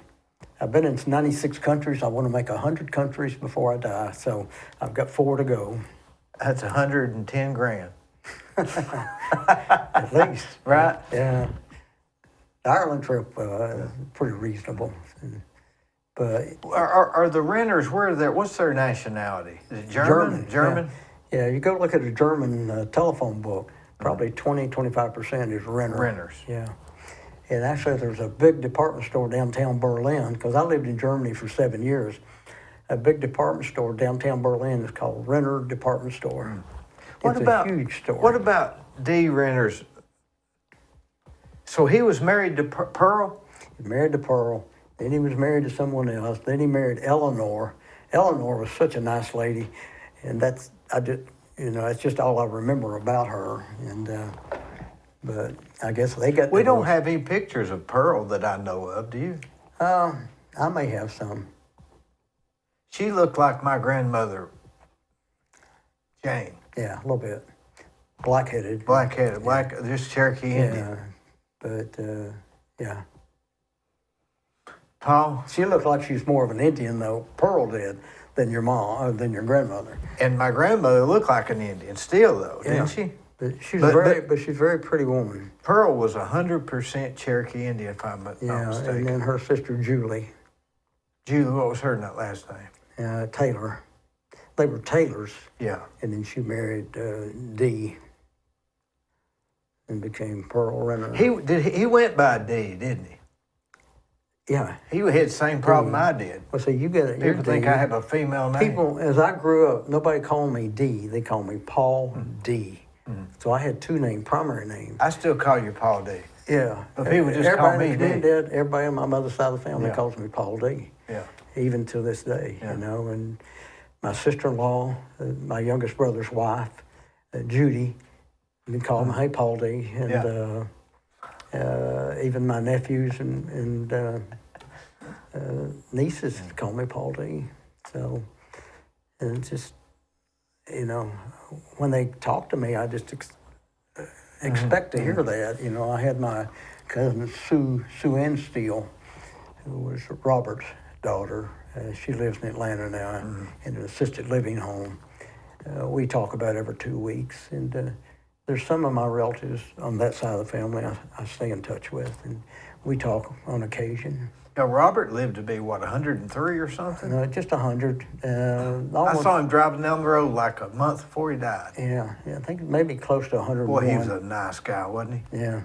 I've been in 96 countries. I want to make 100 countries before I die, so I've got 4 to go. That's 110 grand. At least. Right? Yeah. The Ireland trip, pretty reasonable. But are the Renners, what's their nationality? Is it German? German? Yeah, you go look at a German telephone book. Probably 20-25% is Renner. Renners. Yeah. And actually, there's a big department store downtown Berlin, because I lived in Germany for 7 years. A big department store downtown Berlin is called Renner Department Store. It's a huge store. What about Dee Renner's? So he was married to Pearl? He married to Pearl. Then he was married to someone else. Then he married Eleanor. Eleanor was such a nice lady, and that's just all I remember about her. And but I guess they got. We don't have any pictures of Pearl that I know of. Do you? I may have some. She looked like my grandmother, Jane. Yeah, a little bit. Black-headed. Just Cherokee Indian. Yeah, but yeah. Paul? She looked like she was more of an Indian, though. Pearl did, than your mom, than your grandmother. And my grandmother looked like an Indian still, though, didn't she? But she's a very pretty woman. Pearl was 100% Cherokee Indian, if I'm not mistaken. And then her sister Julie. Julie, what was her last name? Taylor. They were Taylors. Yeah. And then she married Dee and became Pearl Renner. He went by Dee, didn't he? Yeah. He had the same problem I did. Well, see, you get it. People think I have a female name. People, as I grew up, nobody called me Dee. They called me Paul D. So I had two primary names. I still call you Paul D. Yeah. But people just call me D. Everybody on my mother's side of the family calls me Paul D. Yeah. Even to this day, Yeah. you know. And my sister-in-law, my youngest brother's wife, Judy, you can call them, hey, Paul D. And even my nephews and nieces call me Paul D. So, and it's just, you know, when they talk to me, I just expect to hear that. You know, I had my cousin Sue Ann Steele, who was Robert's daughter. She lives in Atlanta now in an assisted living home. We talk about every 2 weeks, and there's some of my relatives on that side of the family I stay in touch with, and we talk on occasion. Now, Robert lived to be, what, 103 or something? No, just 100. I saw him driving down the road like a month before he died. Yeah, I think maybe close to 101. Boy, he was a nice guy, wasn't he? Yeah.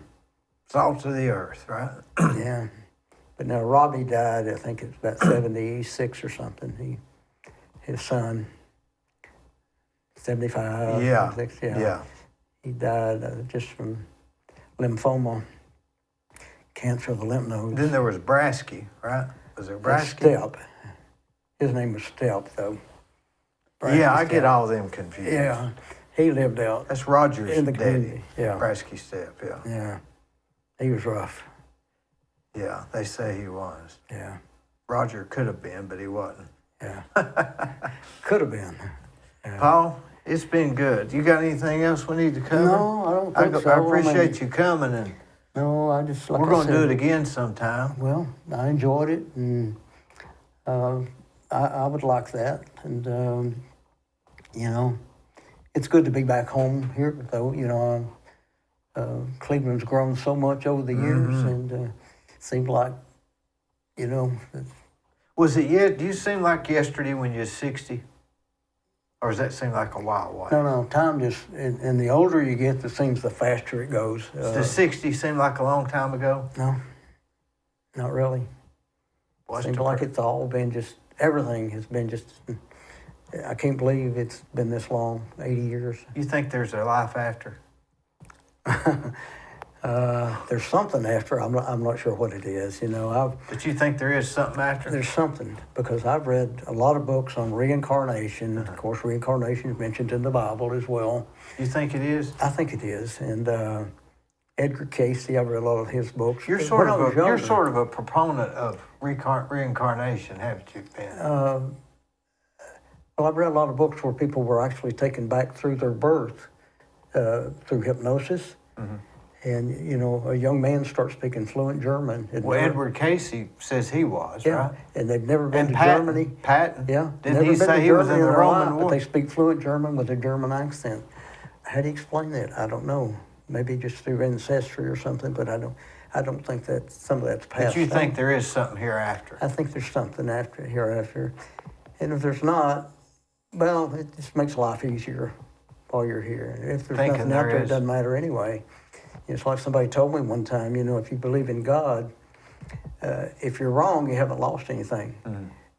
Salt of the earth, right? Yeah. But now Robbie died, I think it's about 76 or something. His son, 75, Yeah. 76, Yeah. He died just from lymphoma, cancer of the lymph nodes. Then there was Brasky, right? Was it Brasky? Stepp. His name was Stepp, though. Yeah, I Stepp. get all them confused. Yeah, he lived out That's Roger's in the daddy. community. Yeah, Brasky Step, yeah. yeah. He was rough. Yeah, they say he was. Yeah, Roger could have been, but he wasn't. yeah. Could have been. Yeah. Paul, it's been good. You got anything else we need to cover? No, I don't think so. I appreciate you coming, and No, I just like we're I going to do said, it again sometime. Well, I enjoyed it, and I would like that. And you know, it's good to be back home here, though. You know, Cleveland's grown so much over the years, and it seems like, you know. Was it yet? Do you seem like yesterday when you're 60? Or does that seem like a while away? No, time just, and the older you get, it seems the faster it goes. Does 60 seem like a long time ago? No, not really. Seems like it's all been just, everything has been just, I can't believe it's been this long, 80 years. You think there's a life after? There's something after, I'm not sure what it is, you know. But you think there is something after? There's something, because I've read a lot of books on reincarnation. Of course, reincarnation is mentioned in the Bible as well. You think it is? I think it is. And Edgar Casey, I've read a lot of his books. You're sort of a proponent of reincarnation, haven't you, Ben? Well, I've read a lot of books where people were actually taken back through their birth through hypnosis. And, you know, a young man starts speaking fluent German. Well, Edward Casey says he was, right? And they've never been to Patton, Germany. Patton? Yeah. Didn't he say he was in the Roman War? But they speak fluent German with a German accent. How do you explain that? I don't know. Maybe just through ancestry or something, but I don't think that some of that's passed. But you think there is something hereafter? I think there's something hereafter. And if there's not, well, it just makes life easier while you're here. If there's nothing out there, it doesn't matter anyway. It's like somebody told me one time, you know, if you believe in God, if you're wrong, you haven't lost anything.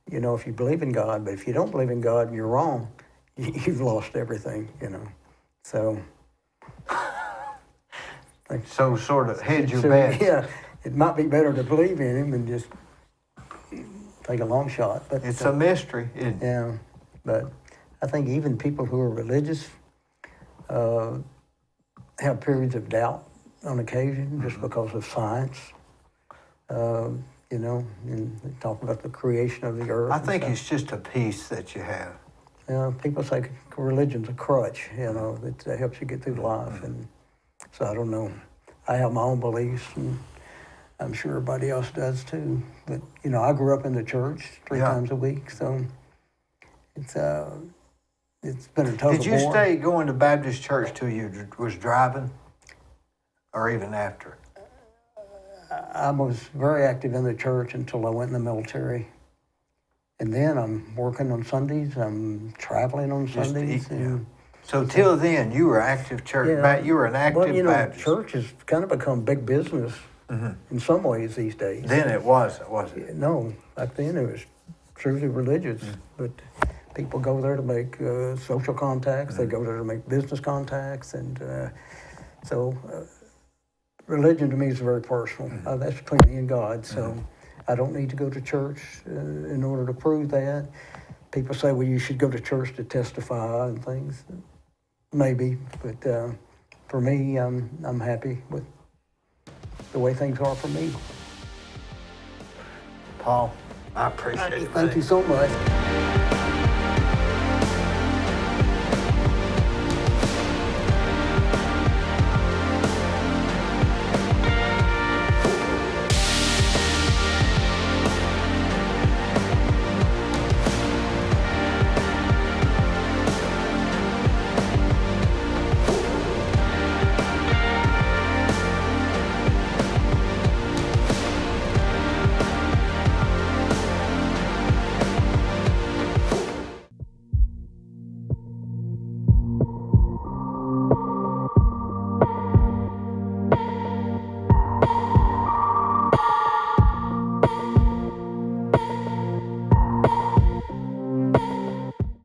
You know, if you believe in God, but if you don't believe in God and you're wrong, you've lost everything, you know. So sort of hedge your bets. Yeah, it might be better to believe in Him and just take a long shot. But it's a mystery, isn't it? Yeah, but I think even people who are religious have periods of doubt on occasion just because of science. You know, and they talk about the creation of the earth. I think it's just a peace that you have. You know, people say religion's a crutch, you know, that helps you get through life. And so I don't know. I have my own beliefs, and I'm sure everybody else does too. But, you know, I grew up in the church 3 times a week, so it's been a total Did you stay going to Baptist church till you was driving, or even after? I was very active in the church until I went in the military. And then I'm working on Sundays, I'm traveling on Sundays. So till then, you were active church, you were an active Baptist. Church has kind of become big business in some ways these days. Then it wasn't it? No, back then it was truly religious. But People go there to make social contacts. They go there to make business contacts, and so religion to me is very personal. That's between me and God. So I don't need to go to church in order to prove that. People say, well, you should go to church to testify and things. Maybe, but for me, I'm happy with the way things are for me. Paul, I appreciate it. Thank you so much.